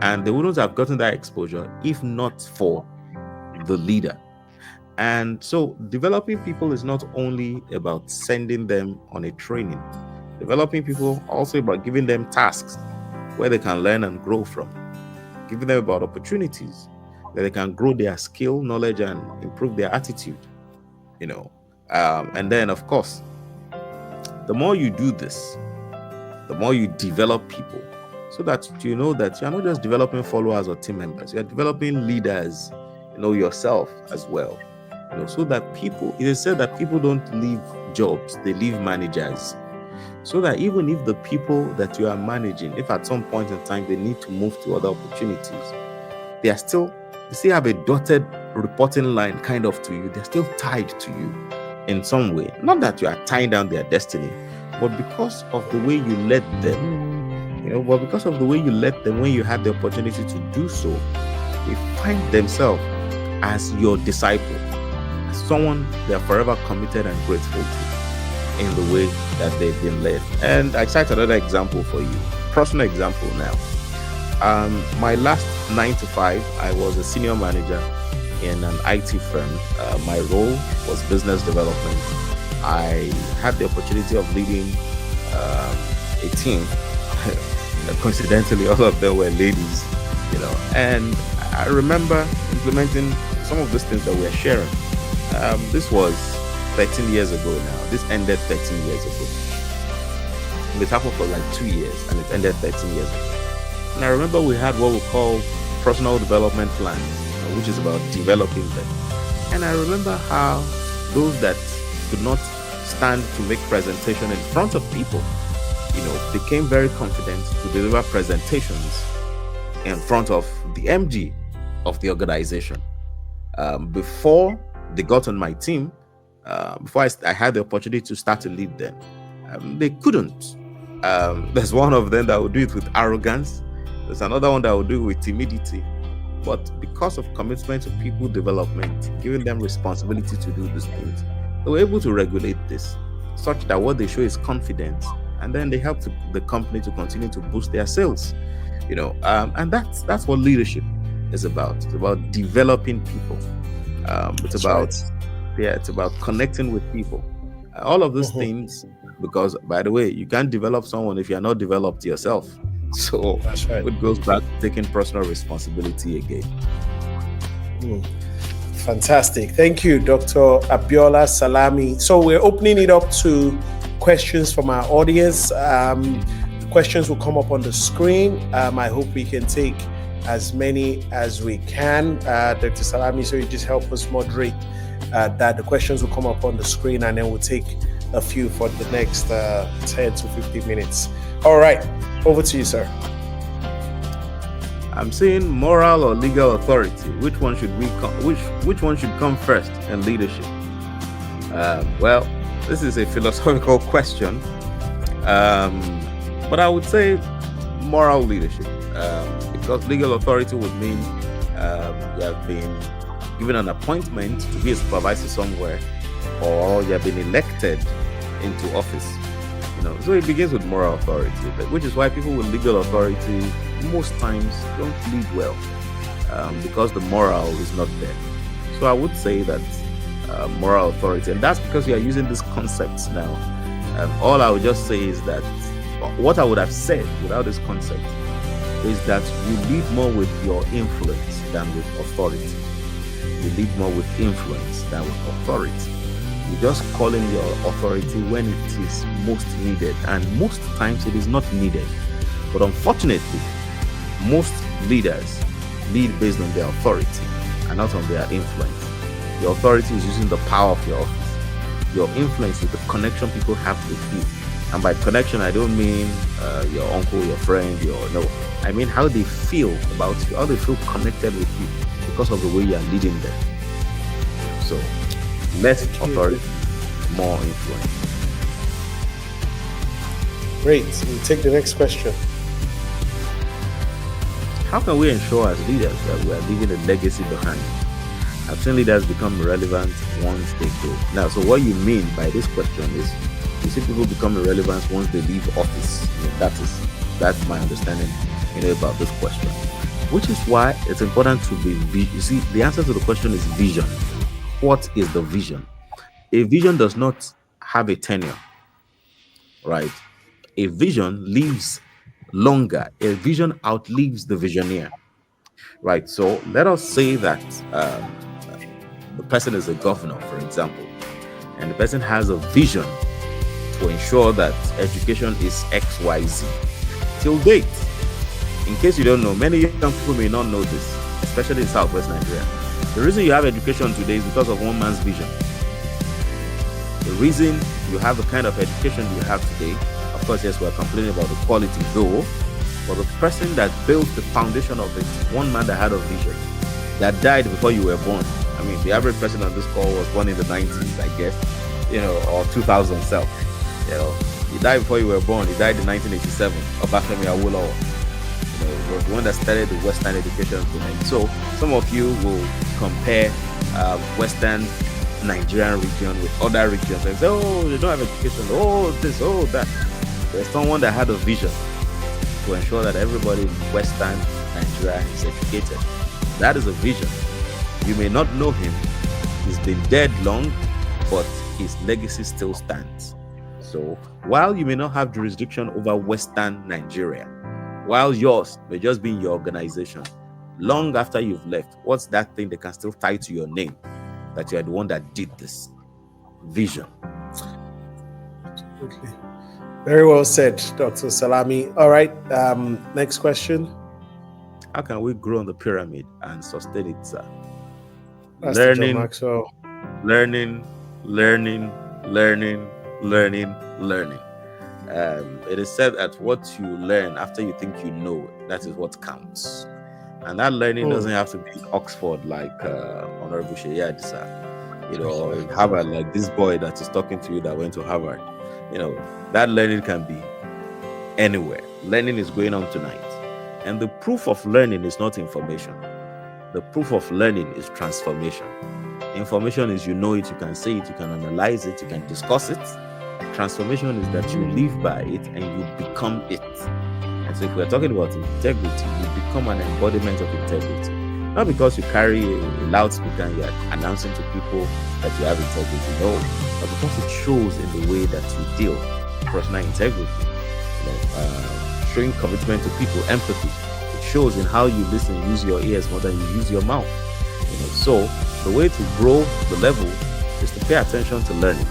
And they wouldn't have gotten that exposure if not for the leader. And so developing people is not only about sending them on a training. Developing people also about giving them tasks where they can learn and grow from. Giving them about opportunities that they can grow their skill, knowledge, and improve their attitude. And then, of course, the more you do this, the more you develop people, so that you know that you're not just developing followers or team members, you're developing leaders, yourself as well. So that it is said that people don't leave jobs, they leave managers. So that even if the people that you are managing, if at some point in time they need to move to other opportunities, they still have a dotted reporting line kind of to you. They're still tied to you in some way. Not that you are tying down their destiny, but because of the way you led them, because of the way you led them when you had the opportunity to do so, they find themselves as your disciple, as someone they are forever committed and grateful to in the way that they've been led. And I cite another example for you, personal example now. My last 9 to 5, I was a senior manager in an IT firm. My role was business development. I had the opportunity of leading a team. Coincidentally, all of them were ladies, and I remember implementing some of those things that we are sharing. This was 13 years ago now. This ended 13 years ago. It happened for like 2 years and it ended 13 years ago. And I remember we had what we call personal development plans, which is about developing them. And I remember how those that could not stand to make presentation in front of people, became very confident to deliver presentations in front of the MG of the organization. Before they got on my team, before I had the opportunity to start to lead them, they couldn't. There's one of them that would do it with arrogance. There's another one that will do it with timidity. But because of commitment to people development, giving them responsibility to do these things, they were able to regulate this such that what they show is confidence, and then they help the company to continue to boost their sales. And that's what leadership is about. It's about developing people. It's about connecting with people. All of these things, because by the way, you can't develop someone if you're not developed yourself. So That's right. it goes back to taking personal responsibility again. Fantastic. Thank you, Dr. Abiola Salami. So we're opening it up to questions from our audience. The questions will come up on the screen. I hope we can take as many as we can. Dr. Salami, so you just help us moderate that. The questions will come up on the screen, and then we'll take a few for the next 10 to 15 minutes. All right, over to you, sir. I'm saying moral or legal authority. Which one should which one should come first in leadership? Well, this is a philosophical question, but I would say moral leadership, because legal authority would mean you have been given an appointment to be a supervisor somewhere, or you have been elected into office. So it begins with moral authority, which is why people with legal authority most times don't lead well, because the moral is not there. So I would say that moral authority, and that's because we are using these concepts now. All I would just say is that what I would have said without this concept is that you lead more with your influence than with authority. You lead more with influence than with authority. You're just calling your authority when it is most needed, and most times it is not needed. But unfortunately, most leaders lead based on their authority and not on their influence. Your authority is using the power of your office. Your influence is the connection people have with you. And by connection, I don't mean your uncle, your friend, I mean how they feel about you, how they feel connected with you because of the way you are leading them. So, less authority, more influence. Great. We'll take the next question. how can we ensure as leaders that we are leaving a legacy behind? I've seen leaders become irrelevant once they go. Now, so what you mean by this question is, you see people become irrelevant once they leave office. That's my understanding, about this question. Which is why it's important to be. You see, the answer to the question is vision. What is the vision? A vision does not have a tenure, right? A vision lives longer. A vision outlives the visioneer, right? So let us say that the person is a governor, for example, and the person has a vision to ensure that education is XYZ. Till date, in case you don't know, many young people may not know this, especially in Southwest Nigeria. The reason you have education today is because of one man's vision. The reason you have the kind of education you have today, of course, yes, we're complaining about the quality though, but the person that built the foundation of it, one man that had a vision, that died before you were born. I mean, the average person on this call was born in the 90s, I guess, or 2000 self. He died before you were born. He died in 1987. Obafemi Awolowo. Was the one that started the Western education movement. So some of you will compare Western Nigerian region with other regions and say, oh, they don't have education. Oh, this, oh, that. There's someone that had a vision to ensure that everybody in Western Nigeria is educated. That is a vision. You may not know him. He's been dead long, but his legacy still stands. So while you may not have jurisdiction over Western Nigeria, while yours may just be in your organization, long after you've left, what's that thing that can still tie to your name that you are the one that did this? Vision. Okay. Very well said, Dr. Salami. All right, next question. How can we grow on the pyramid and sustain it, sir? That's Learning, learning. It is said that what you learn after you think you know, that is what counts. And that learning doesn't have to be in Oxford like Honorable Seyi Adisa, or in Harvard like this boy that is talking to you that went to Harvard. That learning can be anywhere. Learning is going on tonight. And the proof of learning is not information. The proof of learning is transformation. Information is you know it, you can say it, you can analyze it, you can discuss it. Transformation is that you live by it and you become it. And so if we're talking about integrity, you become an embodiment of integrity. Not because you carry a loudspeaker and you're announcing to people that you have integrity, no, but because it shows in the way that you deal. Personal integrity, showing commitment to people, empathy. It shows in how you listen, use your ears more than you use your mouth. So the way to grow the level is to pay attention to learning.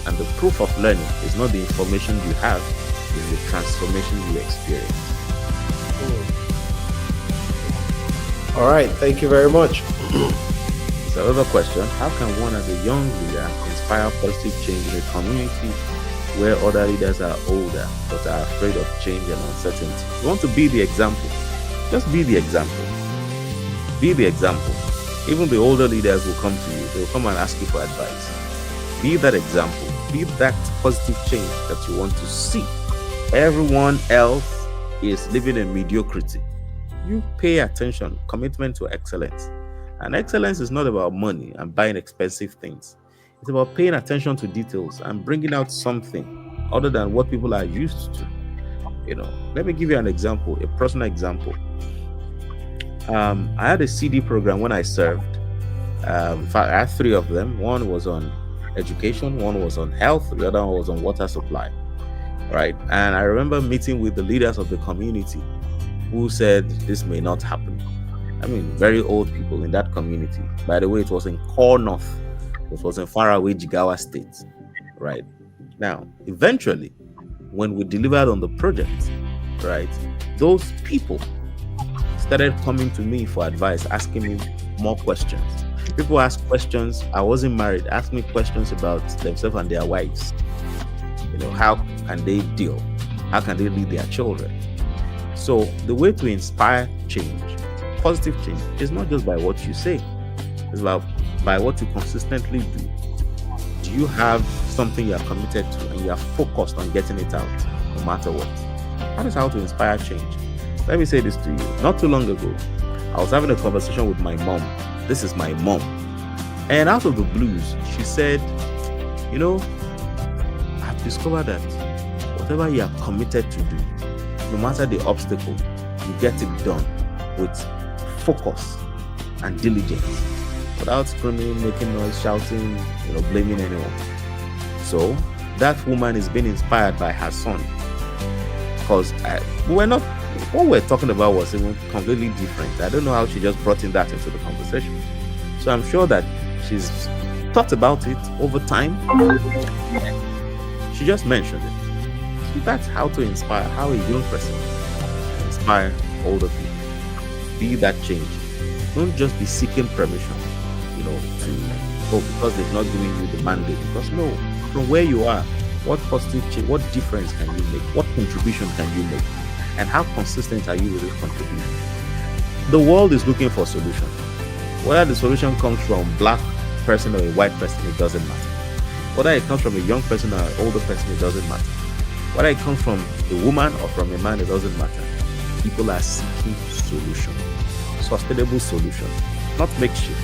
And the proof of learning is not the information you have, it's the transformation you experience. All right, thank you very much. So another question, how can one as a young leader inspire positive change in a community where other leaders are older but are afraid of change and uncertainty? You want to be the example. Just be the example. Be the example. Even the older leaders will come to you. They will come and ask you for advice. Be that example. Be that positive change that you want to see. Everyone else is living in mediocrity. You pay attention, commitment to excellence. And excellence is not about money and buying expensive things. It's about paying attention to details and bringing out something other than what people are used to. Let me give you an example, a personal example. I had a CD program when I served. In fact, I had 3 of them. One was on education, one was on health, the other one was on water supply. Right? And I remember meeting with the leaders of the community who said this may not happen. I mean, very old people in that community. By the way, it was in Core North. It was in faraway Jigawa State. Right? Now, eventually, when we delivered on the project, right, those people started coming to me for advice, asking me more questions. People ask questions. I wasn't married. Ask me questions about themselves and their wives. How can they deal? How can they lead their children? So the way to inspire change, positive change, is not just by what you say. It's about by what you consistently do. Do you have something you are committed to and you are focused on getting it out, no matter what? That is how to inspire change. Let me say this to you. Not too long ago, I was having a conversation with my mom. This is my mom. And out of the blues, she said, you know, I've discovered that whatever you are committed to do, no matter the obstacle, you get it done with focus and diligence, without screaming, making noise, shouting, blaming anyone. So that woman is being inspired by her son, because what we're talking about was even completely different. I don't know how she just brought in that into the conversation. So I'm sure that she's thought about it over time. She just mentioned it. So that's how to inspire, how a young person inspire older people. Be that change. Don't just be seeking permission, because they're not giving you the mandate. Because no, from where you are, what positive change, what difference can you make? What contribution can you make? And how consistent are you with this contribution? The world is looking for solutions. Whether the solution comes from a black person or a white person, it doesn't matter. Whether it comes from a young person or an older person, it doesn't matter. Whether it comes from a woman or from a man, it doesn't matter. People are seeking solutions. Sustainable solutions. Not makeshift.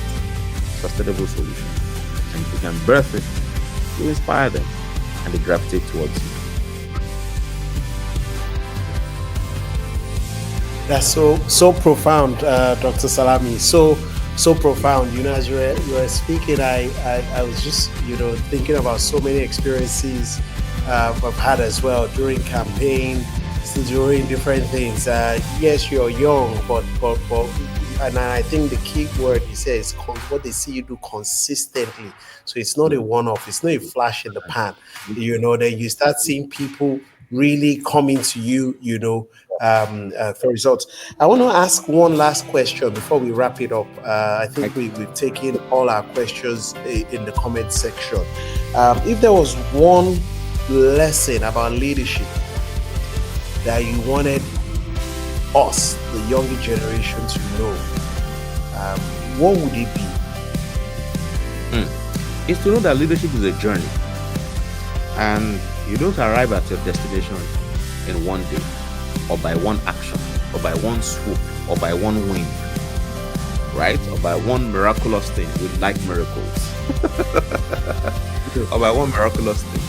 Sustainable solutions. And if you can birth it, you inspire them and they gravitate towards you. That's so profound, Dr. Salami. So profound. As you were speaking, I was just thinking about so many experiences I've had as well during campaign, during different things. Yes, you're young, but and I think the key word you say is what they see you do consistently. So it's not a one-off. It's not a flash in the pan. Then you start seeing people really coming to you, for results. I want to ask one last question before we wrap it up. I think we've taken all our questions in the comment section. If there was one lesson about leadership that you wanted us, the younger generation, to know, what would it be? It's to know that leadership is a journey, and you don't arrive at your destination in one day, or by one action, or by one swoop, or by one win, right? Or by one miraculous thing. We like miracles. Or by one miraculous thing.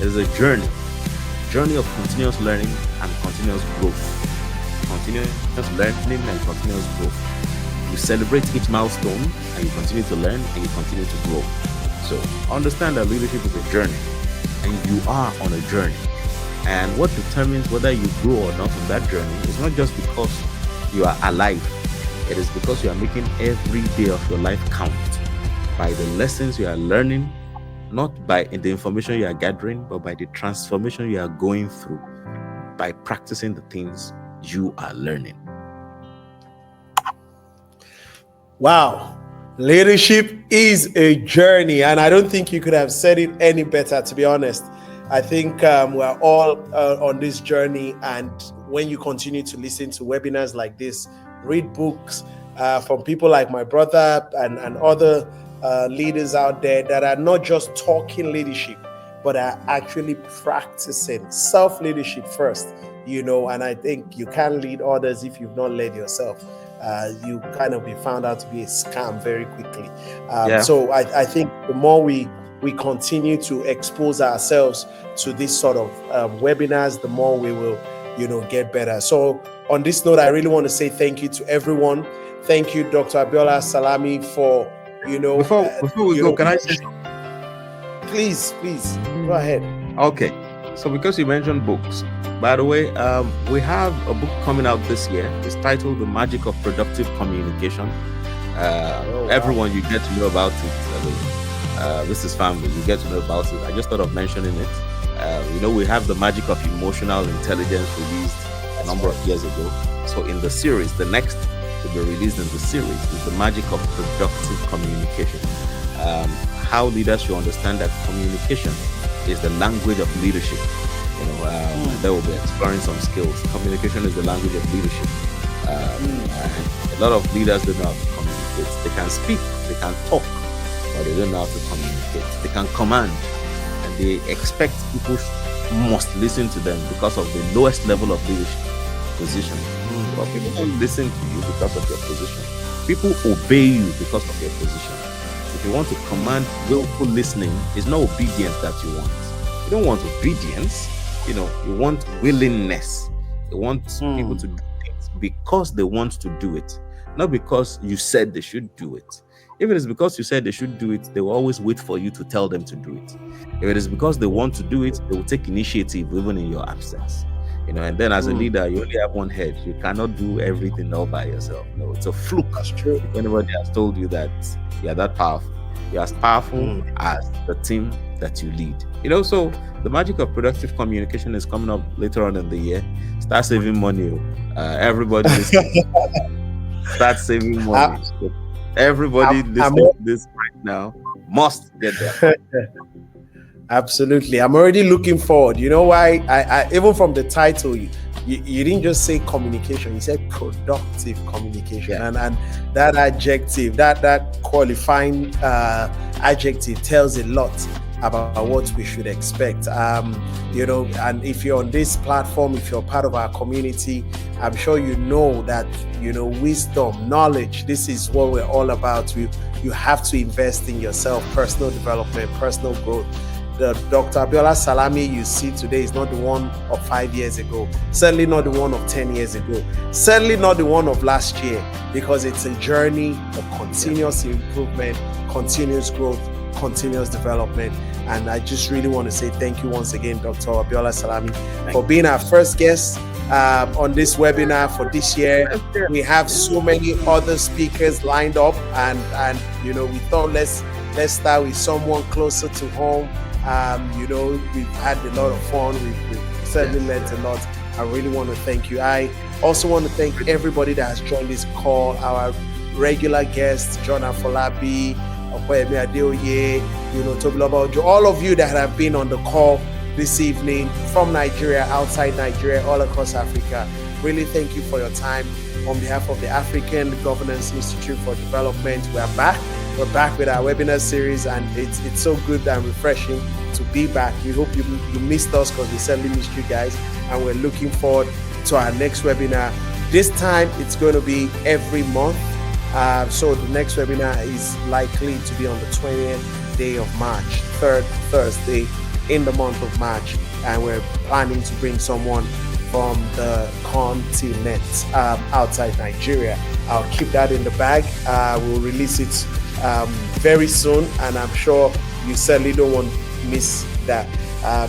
It is a journey of continuous learning and continuous growth. Continuous learning and continuous growth. You celebrate each milestone and you continue to learn and you continue to grow. So understand that leadership is a journey, and you are on a journey. And what determines whether you grow or not on that journey is not just because you are alive. It is because you are making every day of your life count by the lessons you are learning, not by the information you are gathering, but by the transformation you are going through by practicing the things you are learning. Wow. Leadership is a journey, and I don't think you could have said it any better, to be honest. I think we're all on this journey, and when you continue to listen to webinars like this, read books from people like my brother and other leaders out there that are not just talking leadership, but are actually practicing self-leadership first, and I think you can't lead others if you've not led yourself. You kind of be found out to be a scam very quickly. So I think the more we continue to expose ourselves to this sort of webinars, the more we will, get better. So on this note, I really want to say thank you to everyone. Thank you, Dr. Abiola Salami, for, Before we go, can I say Please, go ahead. Okay. So because you mentioned books, by the way, we have a book coming out this year. It's titled The Magic of Productive Communication. Everyone, you get to know about it. This is family. You get to know about it. I just thought of mentioning it. We have The Magic of Emotional Intelligence released a number of years ago. So in the series, the next to be released in the series is The Magic of Productive Communication. How leaders should understand that communication is the language of leadership. They will be exploring some skills. Communication is the language of leadership. And a lot of leaders don't know how to communicate. They can speak, they can talk, but they don't know how to communicate. They can command, and they expect people must listen to them because of the lowest level of leadership position. But people don't listen to you because of your position. People obey you because of your position. If you want to command willful listening, it's not obedience that you want. You don't want obedience. You want willingness. You want people to do things because they want to do it, not because you said they should do it. If it is because you said they should do it, they will always wait for you to tell them to do it. If it is because they want to do it, they will take initiative even in your absence. And then as a leader, you only have one head. You cannot do everything all by yourself. No, it's a fluke. That's true. If anybody has told you that you're that powerful, you're as powerful as the team that you lead. So the magic of productive communication is coming up later on in the year. Start saving money. Everybody start saving money. Everybody listening to this right now must get there. Absolutely. I'm already looking forward. You know why? I even from the title, you didn't just say communication, you said productive communication. Yeah. And that adjective, that qualifying adjective tells a lot about what we should expect. And if you're on this platform, if you're part of our community, I'm sure you know that, wisdom, knowledge, this is what we're all about. You have to invest in yourself, personal development, personal growth. The Dr. Abiola Salami you see today is not the one of 5 years ago, certainly not the one of 10 years ago, certainly not the one of last year, because it's a journey of continuous improvement, continuous growth, continuous development. And I just really want to say thank you once again, Dr. Abiola Salami, for being our first guest on this webinar for this year. We have so many other speakers lined up, and we thought let's start with someone closer to home. We've had a lot of fun. We've certainly learned a lot. I really want to thank you. I also want to thank everybody that has joined this call, our regular guests, John Afolabi, Okwemi Adeoye, Tobiloba, all of you that have been on the call this evening from Nigeria, outside Nigeria, all across Africa. Really thank you for your time. On behalf of the African Governance Institute for Development, we're back with our webinar series, and it's so good and refreshing to be back. We hope you missed us, because we certainly missed you guys, and we're looking forward to our next webinar. This time it's going to be every month. So the next webinar is likely to be on the 20th day of March, third Thursday in the month of March, and we're planning to bring someone from the continent outside Nigeria. I'll keep that in the bag. We'll release it very soon, and I'm sure you certainly don't want to miss that.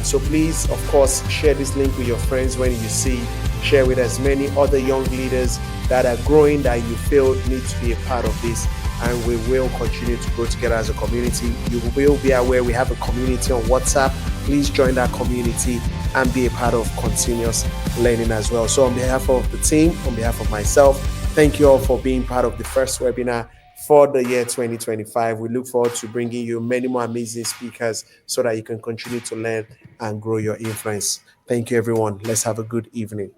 So please, of course, share this link with your friends when you see. Share with as many other young leaders that are growing that you feel need to be a part of this, and we will continue to grow together as a community. You will be aware we have a community on WhatsApp. Please join that community and be a part of continuous learning as well. So on behalf of the team, on behalf of myself, thank you all for being part of the first webinar for the year 2025. We look forward to bringing you many more amazing speakers so that you can continue to learn and grow your influence. Thank you, everyone. Let's have a good evening.